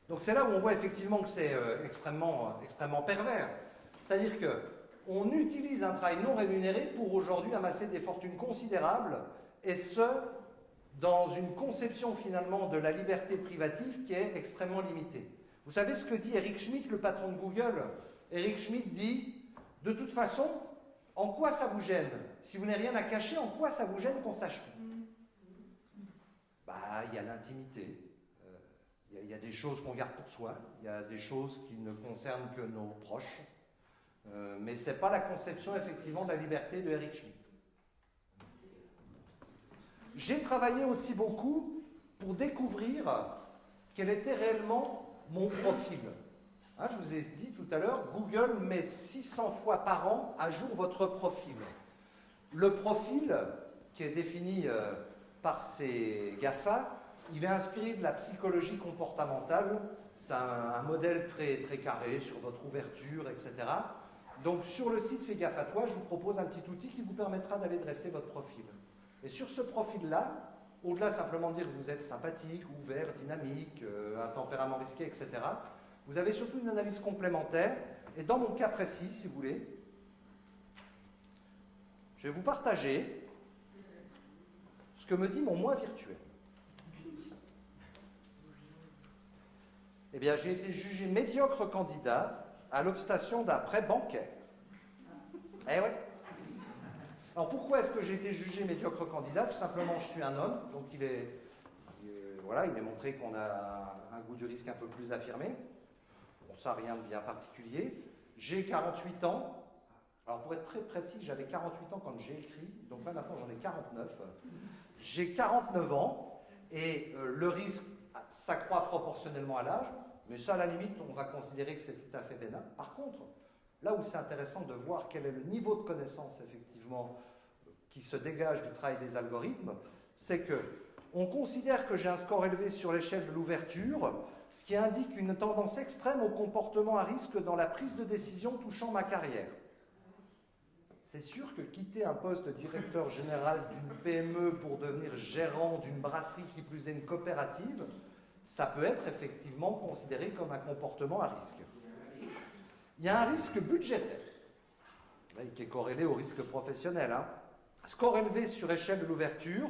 Donc c'est là où on voit effectivement que c'est extrêmement pervers. C'est-à-dire qu'on utilise un travail non rémunéré pour aujourd'hui amasser des fortunes considérables, et ce, dans une conception finalement de la liberté privative qui est extrêmement limitée. Vous savez ce que dit Eric Schmidt, le patron de Google? Eric Schmidt dit, de toute façon, en quoi ça vous gêne? Si vous n'avez rien à cacher, en quoi ça vous gêne qu'on sache tout? Bah, il y a l'intimité. Il y a des choses qu'on garde pour soi, il y a des choses qui ne concernent que nos proches, mais ce n'est pas la conception effectivement de la liberté de Eric Schmidt. J'ai travaillé aussi beaucoup pour découvrir quel était réellement mon profil. Hein, je vous ai dit tout à l'heure, Google met 600 fois par an à jour votre profil. Le profil, qui est défini par ces GAFA, il est inspiré de la psychologie comportementale. C'est un modèle très, très carré sur votre ouverture, etc. Donc sur le site Fais gaffe à toi, je vous propose un petit outil qui vous permettra d'aller dresser votre profil. Et sur ce profil-là, au-delà simplement de dire que vous êtes sympathique, ouvert, dynamique, un tempérament risqué, etc., vous avez surtout une analyse complémentaire. Et dans mon cas précis, si vous voulez, je vais vous partager ce que me dit mon moi virtuel. Eh bien, j'ai été jugé médiocre candidat à l'obtention d'un prêt bancaire. Eh oui. Alors pourquoi est-ce que j'ai été jugé médiocre candidat? Tout simplement, je suis un homme, donc il est montré qu'on a un goût du risque un peu plus affirmé. Bon, ça, rien de bien particulier. J'ai 48 ans. Alors pour être très précis, j'avais 48 ans quand j'ai écrit, donc là maintenant j'en ai 49. J'ai 49 ans et le risque s'accroît proportionnellement à l'âge, mais ça à la limite on va considérer que c'est tout à fait bénin. Par contre, là où c'est intéressant de voir quel est le niveau de connaissance effectivement qui se dégage du travail des algorithmes, c'est que on considère que j'ai un score élevé sur l'échelle de l'ouverture, ce qui indique une tendance extrême au comportement à risque dans la prise de décision touchant ma carrière. C'est sûr que quitter un poste de directeur général d'une PME pour devenir gérant d'une brasserie qui plus est une coopérative, ça peut être effectivement considéré comme un comportement à risque. Il y a un risque budgétaire, qui est corrélé au risque professionnel. Score élevé sur échelle de l'ouverture,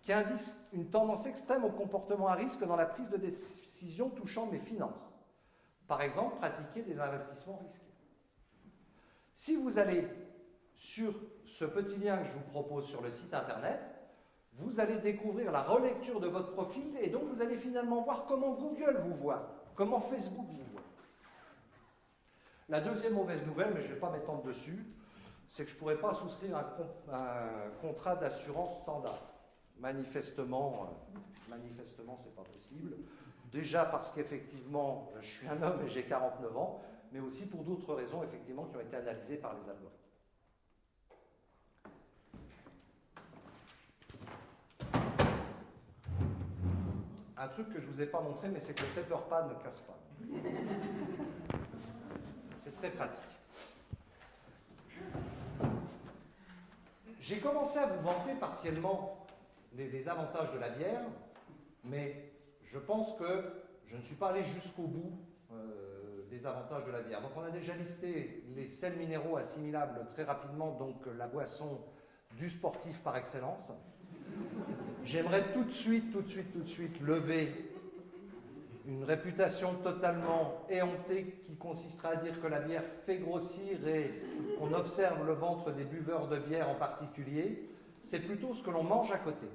qui indique une tendance extrême au comportement à risque dans la prise de décision touchant mes finances. Par exemple, pratiquer des investissements risqués. Si vous allez sur ce petit lien que je vous propose sur le site internet, vous allez découvrir la relecture de votre profil et donc vous allez finalement voir comment Google vous voit, comment Facebook vous voit. La deuxième mauvaise nouvelle, mais je ne vais pas m'étendre dessus, c'est que je ne pourrais pas souscrire un contrat d'assurance standard. Manifestement, c'est pas possible. Déjà parce qu'effectivement, je suis un homme et j'ai 49 ans, mais aussi pour d'autres raisons, effectivement, qui ont été analysées par les algorithmes. Un truc que je ne vous ai pas montré, mais c'est que le paper pad ne casse pas. C'est très pratique. J'ai commencé à vous vanter partiellement les avantages de la bière, mais je pense que je ne suis pas allé jusqu'au bout des avantages de la bière. Donc on a déjà listé les sels minéraux assimilables très rapidement, donc la boisson du sportif par excellence. J'aimerais tout de suite lever une réputation totalement éhontée qui consisterait à dire que la bière fait grossir et qu'on observe le ventre des buveurs de bière en particulier. C'est plutôt ce que l'on mange à côté.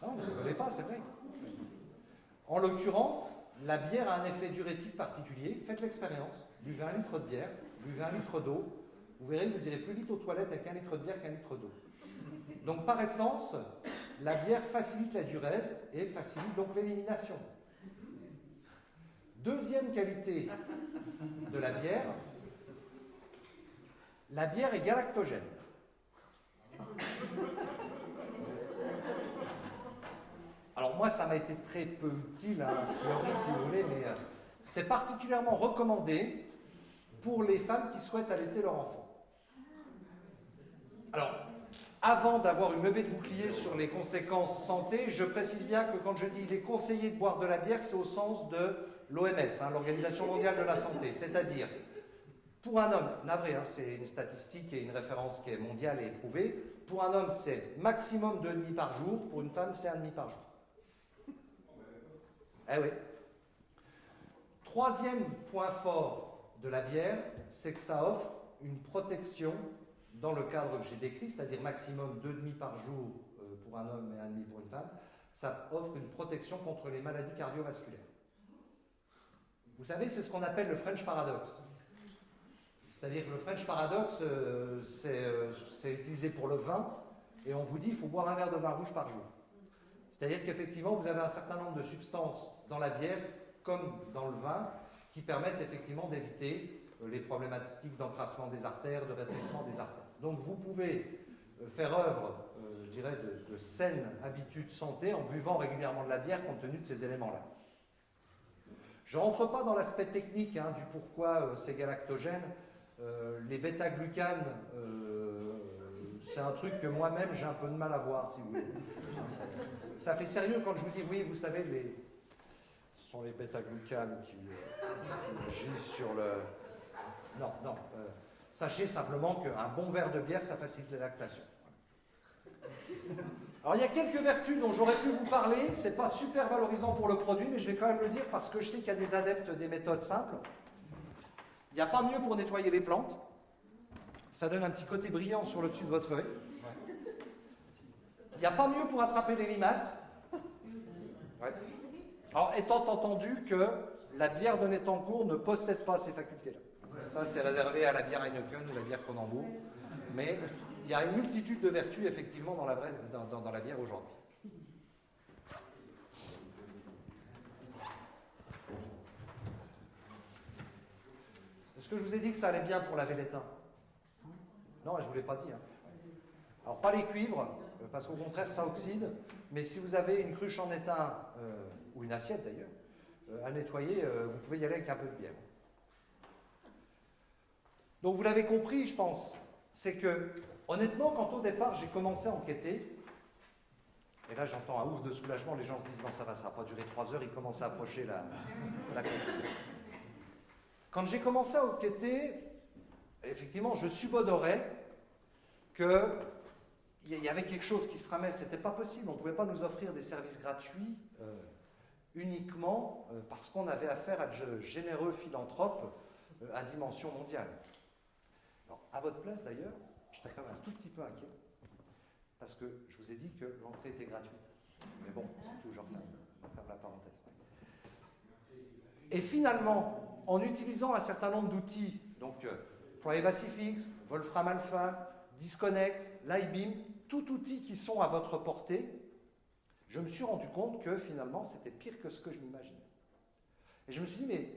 Non, vous ne rigolez pas, c'est vrai. En l'occurrence, la bière a un effet diurétique particulier. Faites l'expérience. Buvez 1 litre de bière, buvez 1 litre d'eau. Vous verrez que vous irez plus vite aux toilettes avec 1 litre de bière qu'1 litre d'eau. Donc par essence, la bière facilite la diurèse et facilite donc l'élimination. Deuxième qualité de la bière est galactogène. Alors moi, ça m'a été très peu utile, a priori, si vous voulez, mais c'est particulièrement recommandé pour les femmes qui souhaitent allaiter leur enfant. Alors, avant d'avoir une levée de bouclier sur les conséquences santé, je précise bien que quand je dis il est conseillé de boire de la bière, c'est au sens de l'OMS, l'Organisation mondiale de la santé. C'est-à-dire, pour un homme, navré, c'est une statistique et une référence qui est mondiale et éprouvée, pour un homme, c'est maximum 2,5 par jour, pour une femme, c'est 1,5 par jour. Eh oui. Troisième point fort de la bière, c'est que ça offre une protection dans le cadre que j'ai décrit, c'est-à-dire maximum 2,5 par jour pour un homme et 1,5 pour une femme. Ça offre une protection contre les maladies cardiovasculaires. Vous savez, c'est ce qu'on appelle le French Paradox. C'est-à-dire que le French Paradox, c'est utilisé pour le vin, et on vous dit qu'il faut boire un verre de vin rouge par jour. C'est-à-dire qu'effectivement, vous avez un certain nombre de substances dans la bière, comme dans le vin, qui permettent effectivement d'éviter les problématiques d'encrassement des artères, de rétrécissement des artères. Donc vous pouvez faire œuvre, je dirais, de saines habitudes santé en buvant régulièrement de la bière compte tenu de ces éléments-là. Je ne rentre pas dans l'aspect technique du pourquoi c'est galactogène. Les bêta-glucanes, c'est un truc que moi-même j'ai un peu de mal à voir, si vous voulez. Ça fait sérieux quand je vous dis, oui, vous savez, ce sont les bêta-glucanes qui agissent sur le... Non. Sachez simplement qu'un bon verre de bière, ça facilite la lactation. Alors, il y a quelques vertus dont j'aurais pu vous parler. C'est pas super valorisant pour le produit, mais je vais quand même le dire parce que je sais qu'il y a des adeptes des méthodes simples. Il n'y a pas mieux pour nettoyer les plantes. Ça donne un petit côté brillant sur le dessus de votre feuille. Il n'y a pas mieux pour attraper les limaces. Ouais. Alors, étant entendu que la bière de Nettancourt ne possède pas ces facultés-là. Ça, c'est réservé à la bière Heineken ou la bière Kronenbourg. Mais il y a une multitude de vertus, effectivement, dans la bière aujourd'hui. Est-ce que je vous ai dit que ça allait bien pour laver l'étain? Non, je ne vous l'ai pas dit. Hein. Alors, pas les cuivres, parce qu'au contraire, ça oxyde. Mais si vous avez une cruche en étain, ou une assiette d'ailleurs, à nettoyer, vous pouvez y aller avec un peu de bière. Donc, vous l'avez compris, je pense. C'est que, honnêtement, quand au départ, j'ai commencé à enquêter, et là, j'entends un ouf de soulagement, les gens se disent, non, ça va pas durer 3 heures, ils commencent à approcher la conclusion. Quand j'ai commencé à enquêter, effectivement, je subodorais qu'il y avait quelque chose qui se ramait. C'était pas possible. On ne pouvait pas nous offrir des services gratuits uniquement parce qu'on avait affaire à de généreux philanthropes à dimension mondiale. Alors, à votre place, d'ailleurs, j'étais quand même un tout petit peu inquiet parce que je vous ai dit que l'entrée était gratuite. Mais bon, c'est toujours on ferme la parenthèse. Et finalement, en utilisant un certain nombre d'outils, donc Privacy Fix, Wolfram Alpha, Disconnect, Livebeam, tout outil qui sont à votre portée, je me suis rendu compte que finalement c'était pire que ce que je m'imaginais. Et je me suis dit, mais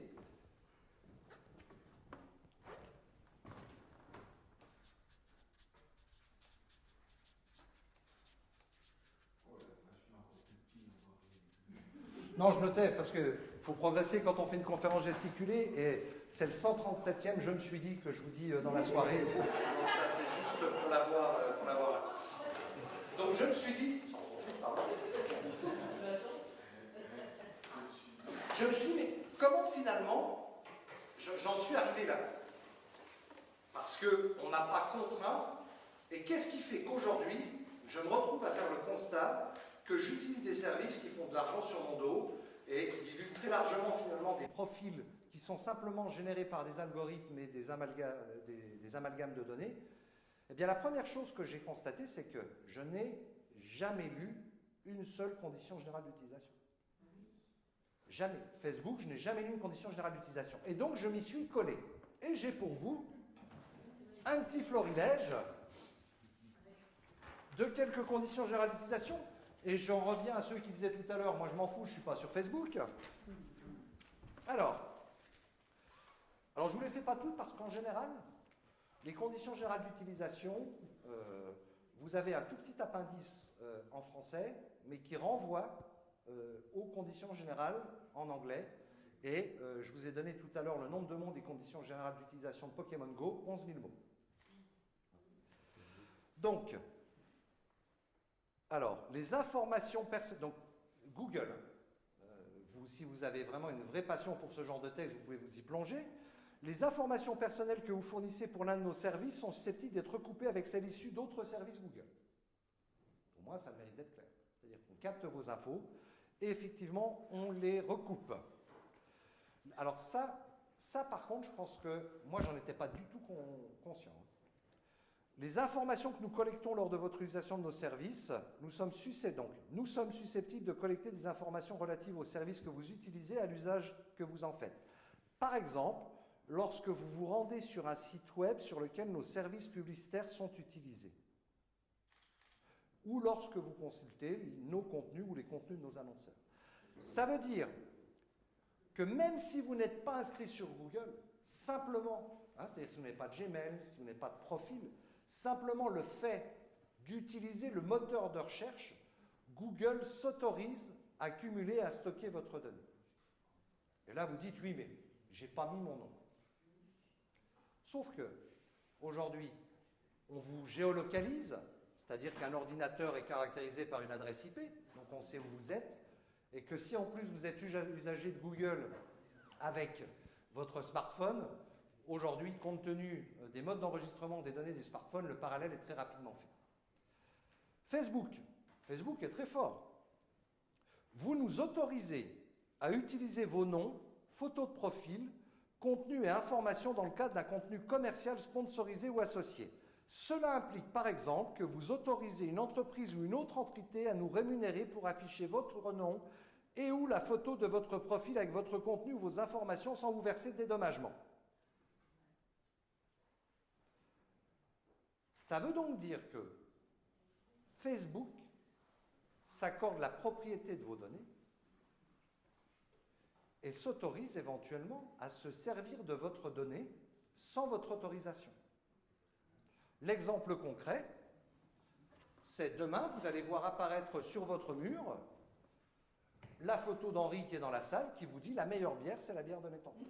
non, je notais parce qu'il faut progresser quand on fait une conférence gesticulée et c'est le 137e, je me suis dit que je vous dis dans la soirée. Donc ça c'est juste pour l'avoir là. Donc je me suis dit, pardon. Je me suis dit, mais comment finalement j'en suis arrivé là? Parce qu'on ne m'a pas contraint. Et qu'est-ce qui fait qu'aujourd'hui, je me retrouve à faire le constat que j'utilise des services qui font de l'argent sur mon dos et qui divulguent très largement finalement des profils qui sont simplement générés par des algorithmes et des amalgames de données? Eh bien, la première chose que j'ai constatée, c'est que je n'ai jamais lu une seule condition générale d'utilisation. Jamais. Facebook, je n'ai jamais lu une condition générale d'utilisation. Et donc, je m'y suis collé. Et j'ai pour vous un petit florilège de quelques conditions générales d'utilisation. Et j'en reviens à ceux qui disaient tout à l'heure, moi je m'en fous, je ne suis pas sur Facebook. Alors, je ne vous les fais pas toutes parce qu'en général, les conditions générales d'utilisation, vous avez un tout petit appendice en français, mais qui renvoie aux conditions générales en anglais. Et je vous ai donné tout à l'heure le nombre de mots des conditions générales d'utilisation de Pokémon Go, 11 000 mots. Donc, alors, les informations personnelles, donc Google, si vous avez vraiment une vraie passion pour ce genre de texte, vous pouvez vous y plonger. Les informations personnelles que vous fournissez pour l'un de nos services sont susceptibles d'être recoupées avec celles issues d'autres services Google. Pour moi, ça mérite d'être clair. C'est-à-dire qu'on capte vos infos et effectivement, on les recoupe. Alors ça par contre, je pense que moi, j'en étais pas du tout conscient. Les informations que nous collectons lors de votre utilisation de nos services, nous sommes susceptibles de collecter des informations relatives aux services que vous utilisez à l'usage que vous en faites. Par exemple, lorsque vous vous rendez sur un site web sur lequel nos services publicitaires sont utilisés, ou lorsque vous consultez nos contenus ou les contenus de nos annonceurs. Ça veut dire que même si vous n'êtes pas inscrit sur Google, simplement, c'est-à-dire si vous n'avez pas de Gmail, si vous n'avez pas de profil, simplement le fait d'utiliser le moteur de recherche, Google s'autorise à cumuler et à stocker votre donnée. Et là, vous dites, oui, mais je n'ai pas mis mon nom. Sauf que, aujourd'hui, on vous géolocalise, c'est-à-dire qu'un ordinateur est caractérisé par une adresse IP, donc on sait où vous êtes, et que si en plus vous êtes usager de Google avec votre smartphone, aujourd'hui, compte tenu des modes d'enregistrement des données des smartphones, le parallèle est très rapidement fait. Facebook est très fort. Vous nous autorisez à utiliser vos noms, photos de profil, contenus et informations dans le cadre d'un contenu commercial sponsorisé ou associé. Cela implique par exemple que vous autorisez une entreprise ou une autre entité à nous rémunérer pour afficher votre nom et ou la photo de votre profil avec votre contenu ou vos informations sans vous verser de dédommagement. Ça veut donc dire que Facebook s'accorde la propriété de vos données et s'autorise éventuellement à se servir de votre donnée sans votre autorisation. L'exemple concret, c'est demain, vous allez voir apparaître sur votre mur la photo d'Henri qui est dans la salle qui vous dit la meilleure bière, c'est la bière de Métancourt.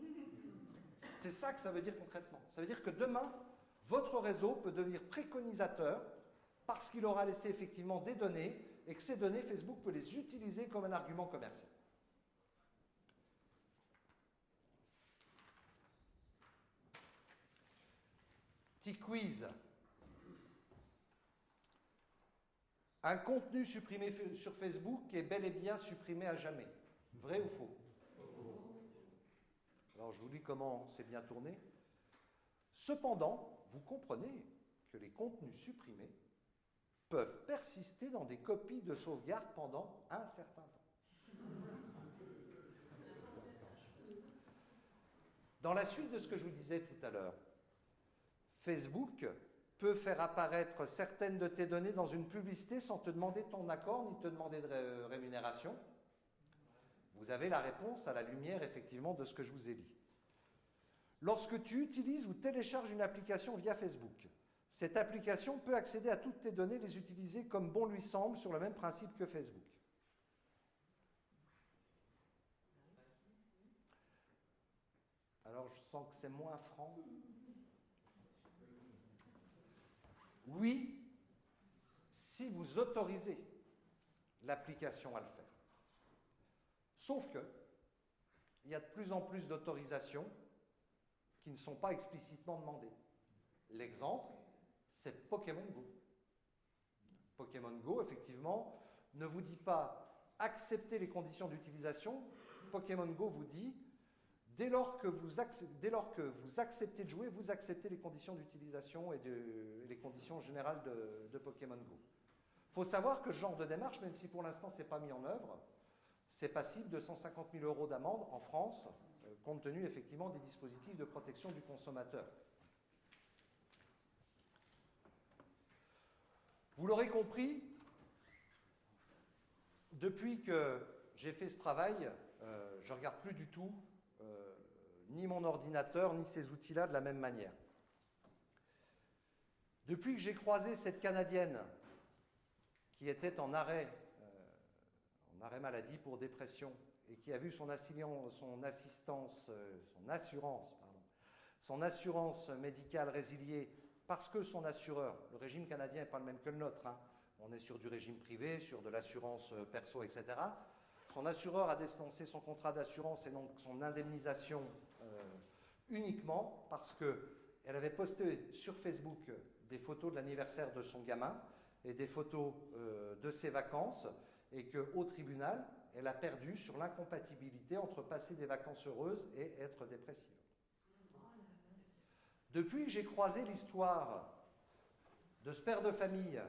C'est ça que ça veut dire concrètement. Ça veut dire que demain, votre réseau peut devenir préconisateur parce qu'il aura laissé effectivement des données et que ces données, Facebook peut les utiliser comme un argument commercial. Petit quiz. Un contenu supprimé sur Facebook est bel et bien supprimé à jamais. Vrai ou faux? Alors je vous dis comment c'est bien tourné. Cependant, vous comprenez que les contenus supprimés peuvent persister dans des copies de sauvegarde pendant un certain temps. Dans la suite de ce que je vous disais tout à l'heure, Facebook peut faire apparaître certaines de tes données dans une publicité sans te demander ton accord ni te demander de rémunération. Vous avez la réponse à la lumière, effectivement, de ce que je vous ai dit. Lorsque tu utilises ou télécharges une application via Facebook, cette application peut accéder à toutes tes données et les utiliser comme bon lui semble sur le même principe que Facebook. Alors, je sens que c'est moins franc. Oui, si vous autorisez l'application à le faire. Sauf que, il y a de plus en plus d'autorisations qui ne sont pas explicitement demandées. L'exemple, c'est Pokémon Go. Pokémon Go, effectivement, ne vous dit pas accepter les conditions d'utilisation. Pokémon Go vous dit dès lors que vous acceptez de jouer, vous acceptez les conditions d'utilisation et les conditions générales de Pokémon Go. Il faut savoir que ce genre de démarche, même si pour l'instant ce n'est pas mis en œuvre, c'est passible de 150 000 € d'amende en France, compte tenu effectivement des dispositifs de protection du consommateur. Vous l'aurez compris, depuis que j'ai fait ce travail, je ne regarde plus du tout ni mon ordinateur, ni ces outils-là de la même manière. Depuis que j'ai croisé cette Canadienne qui était en arrêt maladie pour dépression et qui a vu son assurance médicale résiliée parce que son assureur, le régime canadien n'est pas le même que le nôtre, hein. On est sur du régime privé, sur de l'assurance perso, etc. Son assureur a dénoncé son contrat d'assurance et donc son indemnisation uniquement parce qu'elle avait posté sur Facebook des photos de l'anniversaire de son gamin et des photos de ses vacances et qu'au tribunal, elle a perdu sur l'incompatibilité entre passer des vacances heureuses et être dépressive. Depuis que j'ai croisé l'histoire de ce père de famille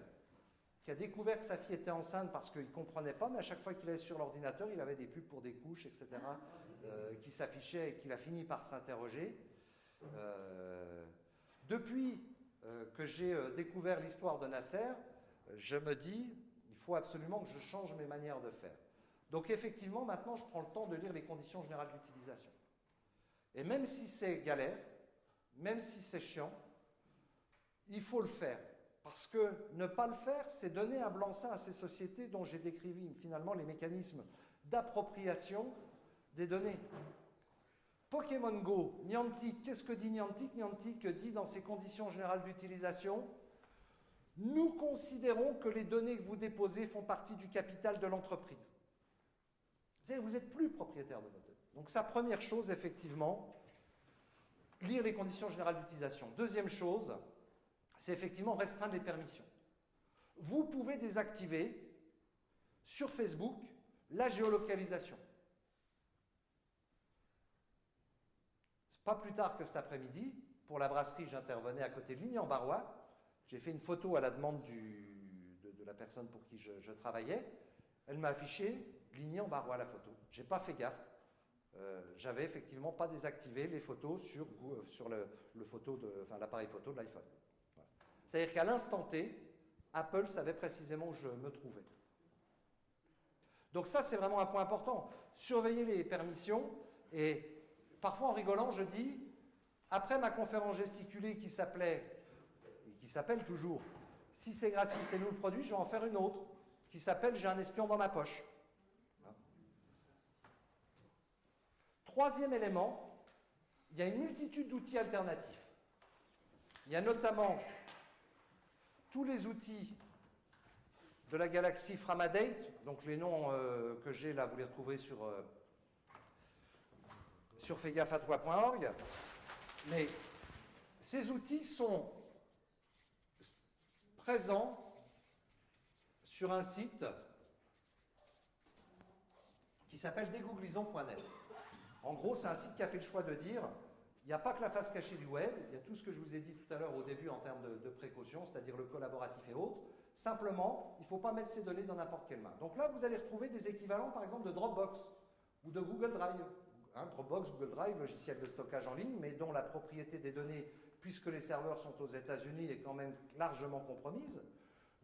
qui a découvert que sa fille était enceinte parce qu'il ne comprenait pas, mais à chaque fois qu'il allait sur l'ordinateur, il avait des pubs pour des couches, etc., qui s'affichaient et qu'il a fini par s'interroger. Depuis que j'ai découvert l'histoire de Nasser, je me dis, il faut absolument que je change mes manières de faire. Donc effectivement, maintenant, je prends le temps de lire les conditions générales d'utilisation. Et même si c'est galère, même si c'est chiant, il faut le faire. Parce que ne pas le faire, c'est donner un blanc-seing à ces sociétés dont j'ai décrit finalement les mécanismes d'appropriation des données. Pokémon Go, Niantic, qu'est-ce que dit Niantic? Niantic dit dans ses conditions générales d'utilisation, nous considérons que les données que vous déposez font partie du capital de l'entreprise. Vous n'êtes plus propriétaire de votre données. Donc sa première chose, effectivement, lire les conditions générales d'utilisation. Deuxième chose, c'est effectivement restreindre les permissions. Vous pouvez désactiver sur Facebook la géolocalisation. Pas plus tard que cet après-midi, pour la brasserie, j'intervenais à côté de Ligny-en-Barrois. J'ai fait une photo à la demande de la personne pour qui je travaillais. Elle m'a affiché Ligny-en-Barrois la photo. Je n'ai pas fait gaffe. J'avais effectivement pas désactivé les photos sur l'appareil photo de l'iPhone. Voilà. C'est-à-dire qu'à l'instant T, Apple savait précisément où je me trouvais. Donc ça, c'est vraiment un point important. Surveiller les permissions. Et parfois, en rigolant, je dis, après ma conférence gesticulée qui s'appelle toujours « Si c'est gratuit, c'est nous le produit », je vais en faire une autre, qui s'appelle « J'ai un espion dans ma poche ». Troisième élément, il y a une multitude d'outils alternatifs. Il y a notamment tous les outils de la galaxie Framadate, donc les noms que j'ai là, vous les retrouverez sur faigafatoi.org. Mais ces outils sont présents sur un site qui s'appelle dégooglison.net. En gros, c'est un site qui a fait le choix de dire il n'y a pas que la face cachée du web, il y a tout ce que je vous ai dit tout à l'heure au début en termes de précaution, c'est-à-dire le collaboratif et autres. Simplement, il ne faut pas mettre ces données dans n'importe quelle main. Donc là, vous allez retrouver des équivalents, par exemple, de Dropbox ou de Google Drive. Dropbox, Google Drive, logiciel de stockage en ligne, mais dont la propriété des données, puisque les serveurs sont aux États-Unis, est quand même largement compromise.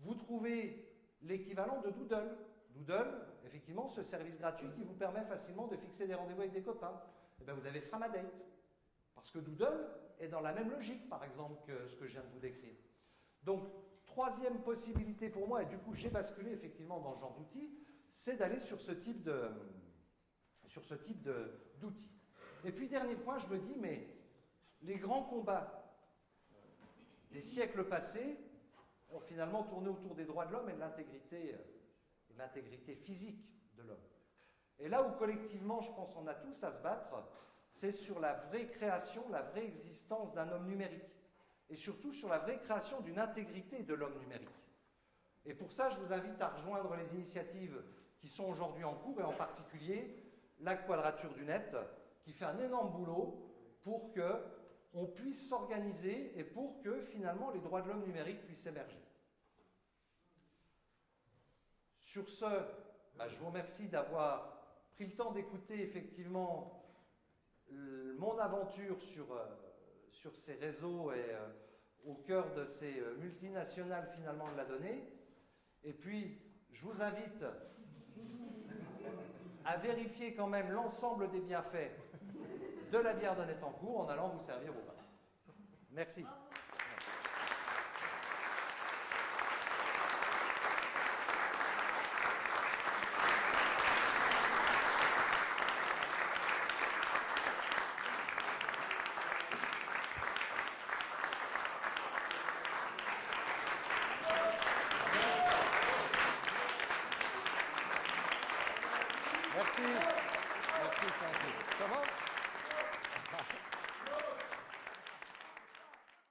Vous trouvez l'équivalent de Doodle. Doodle, effectivement, ce service gratuit qui vous permet facilement de fixer des rendez-vous avec des copains. Et bien, vous avez Framadate. Parce que Doodle est dans la même logique, par exemple, que ce que je viens de vous décrire. Donc, troisième possibilité pour moi, et du coup j'ai basculé effectivement dans ce genre d'outils, c'est d'aller sur ce type d'outils. Et puis, dernier point, je me dis, mais les grands combats des siècles passés ont finalement tourné autour des droits de l'homme et de l'intégrité physique de l'homme. Et là où collectivement, je pense qu'on a tous à se battre, c'est sur la vraie création, la vraie existence d'un homme numérique. Et surtout sur la vraie création d'une intégrité de l'homme numérique. Et pour ça, je vous invite à rejoindre les initiatives qui sont aujourd'hui en cours, et en particulier la Quadrature du Net, qui fait un énorme boulot pour qu'on puisse s'organiser et pour que finalement les droits de l'homme numérique puissent émerger. Sur ce, je vous remercie d'avoir pris le temps d'écouter effectivement mon aventure sur ces réseaux et au cœur de ces multinationales finalement de la donnée. Et puis, je vous invite à vérifier quand même l'ensemble des bienfaits de la bière de Nettencourt en allant vous servir au bar. Merci.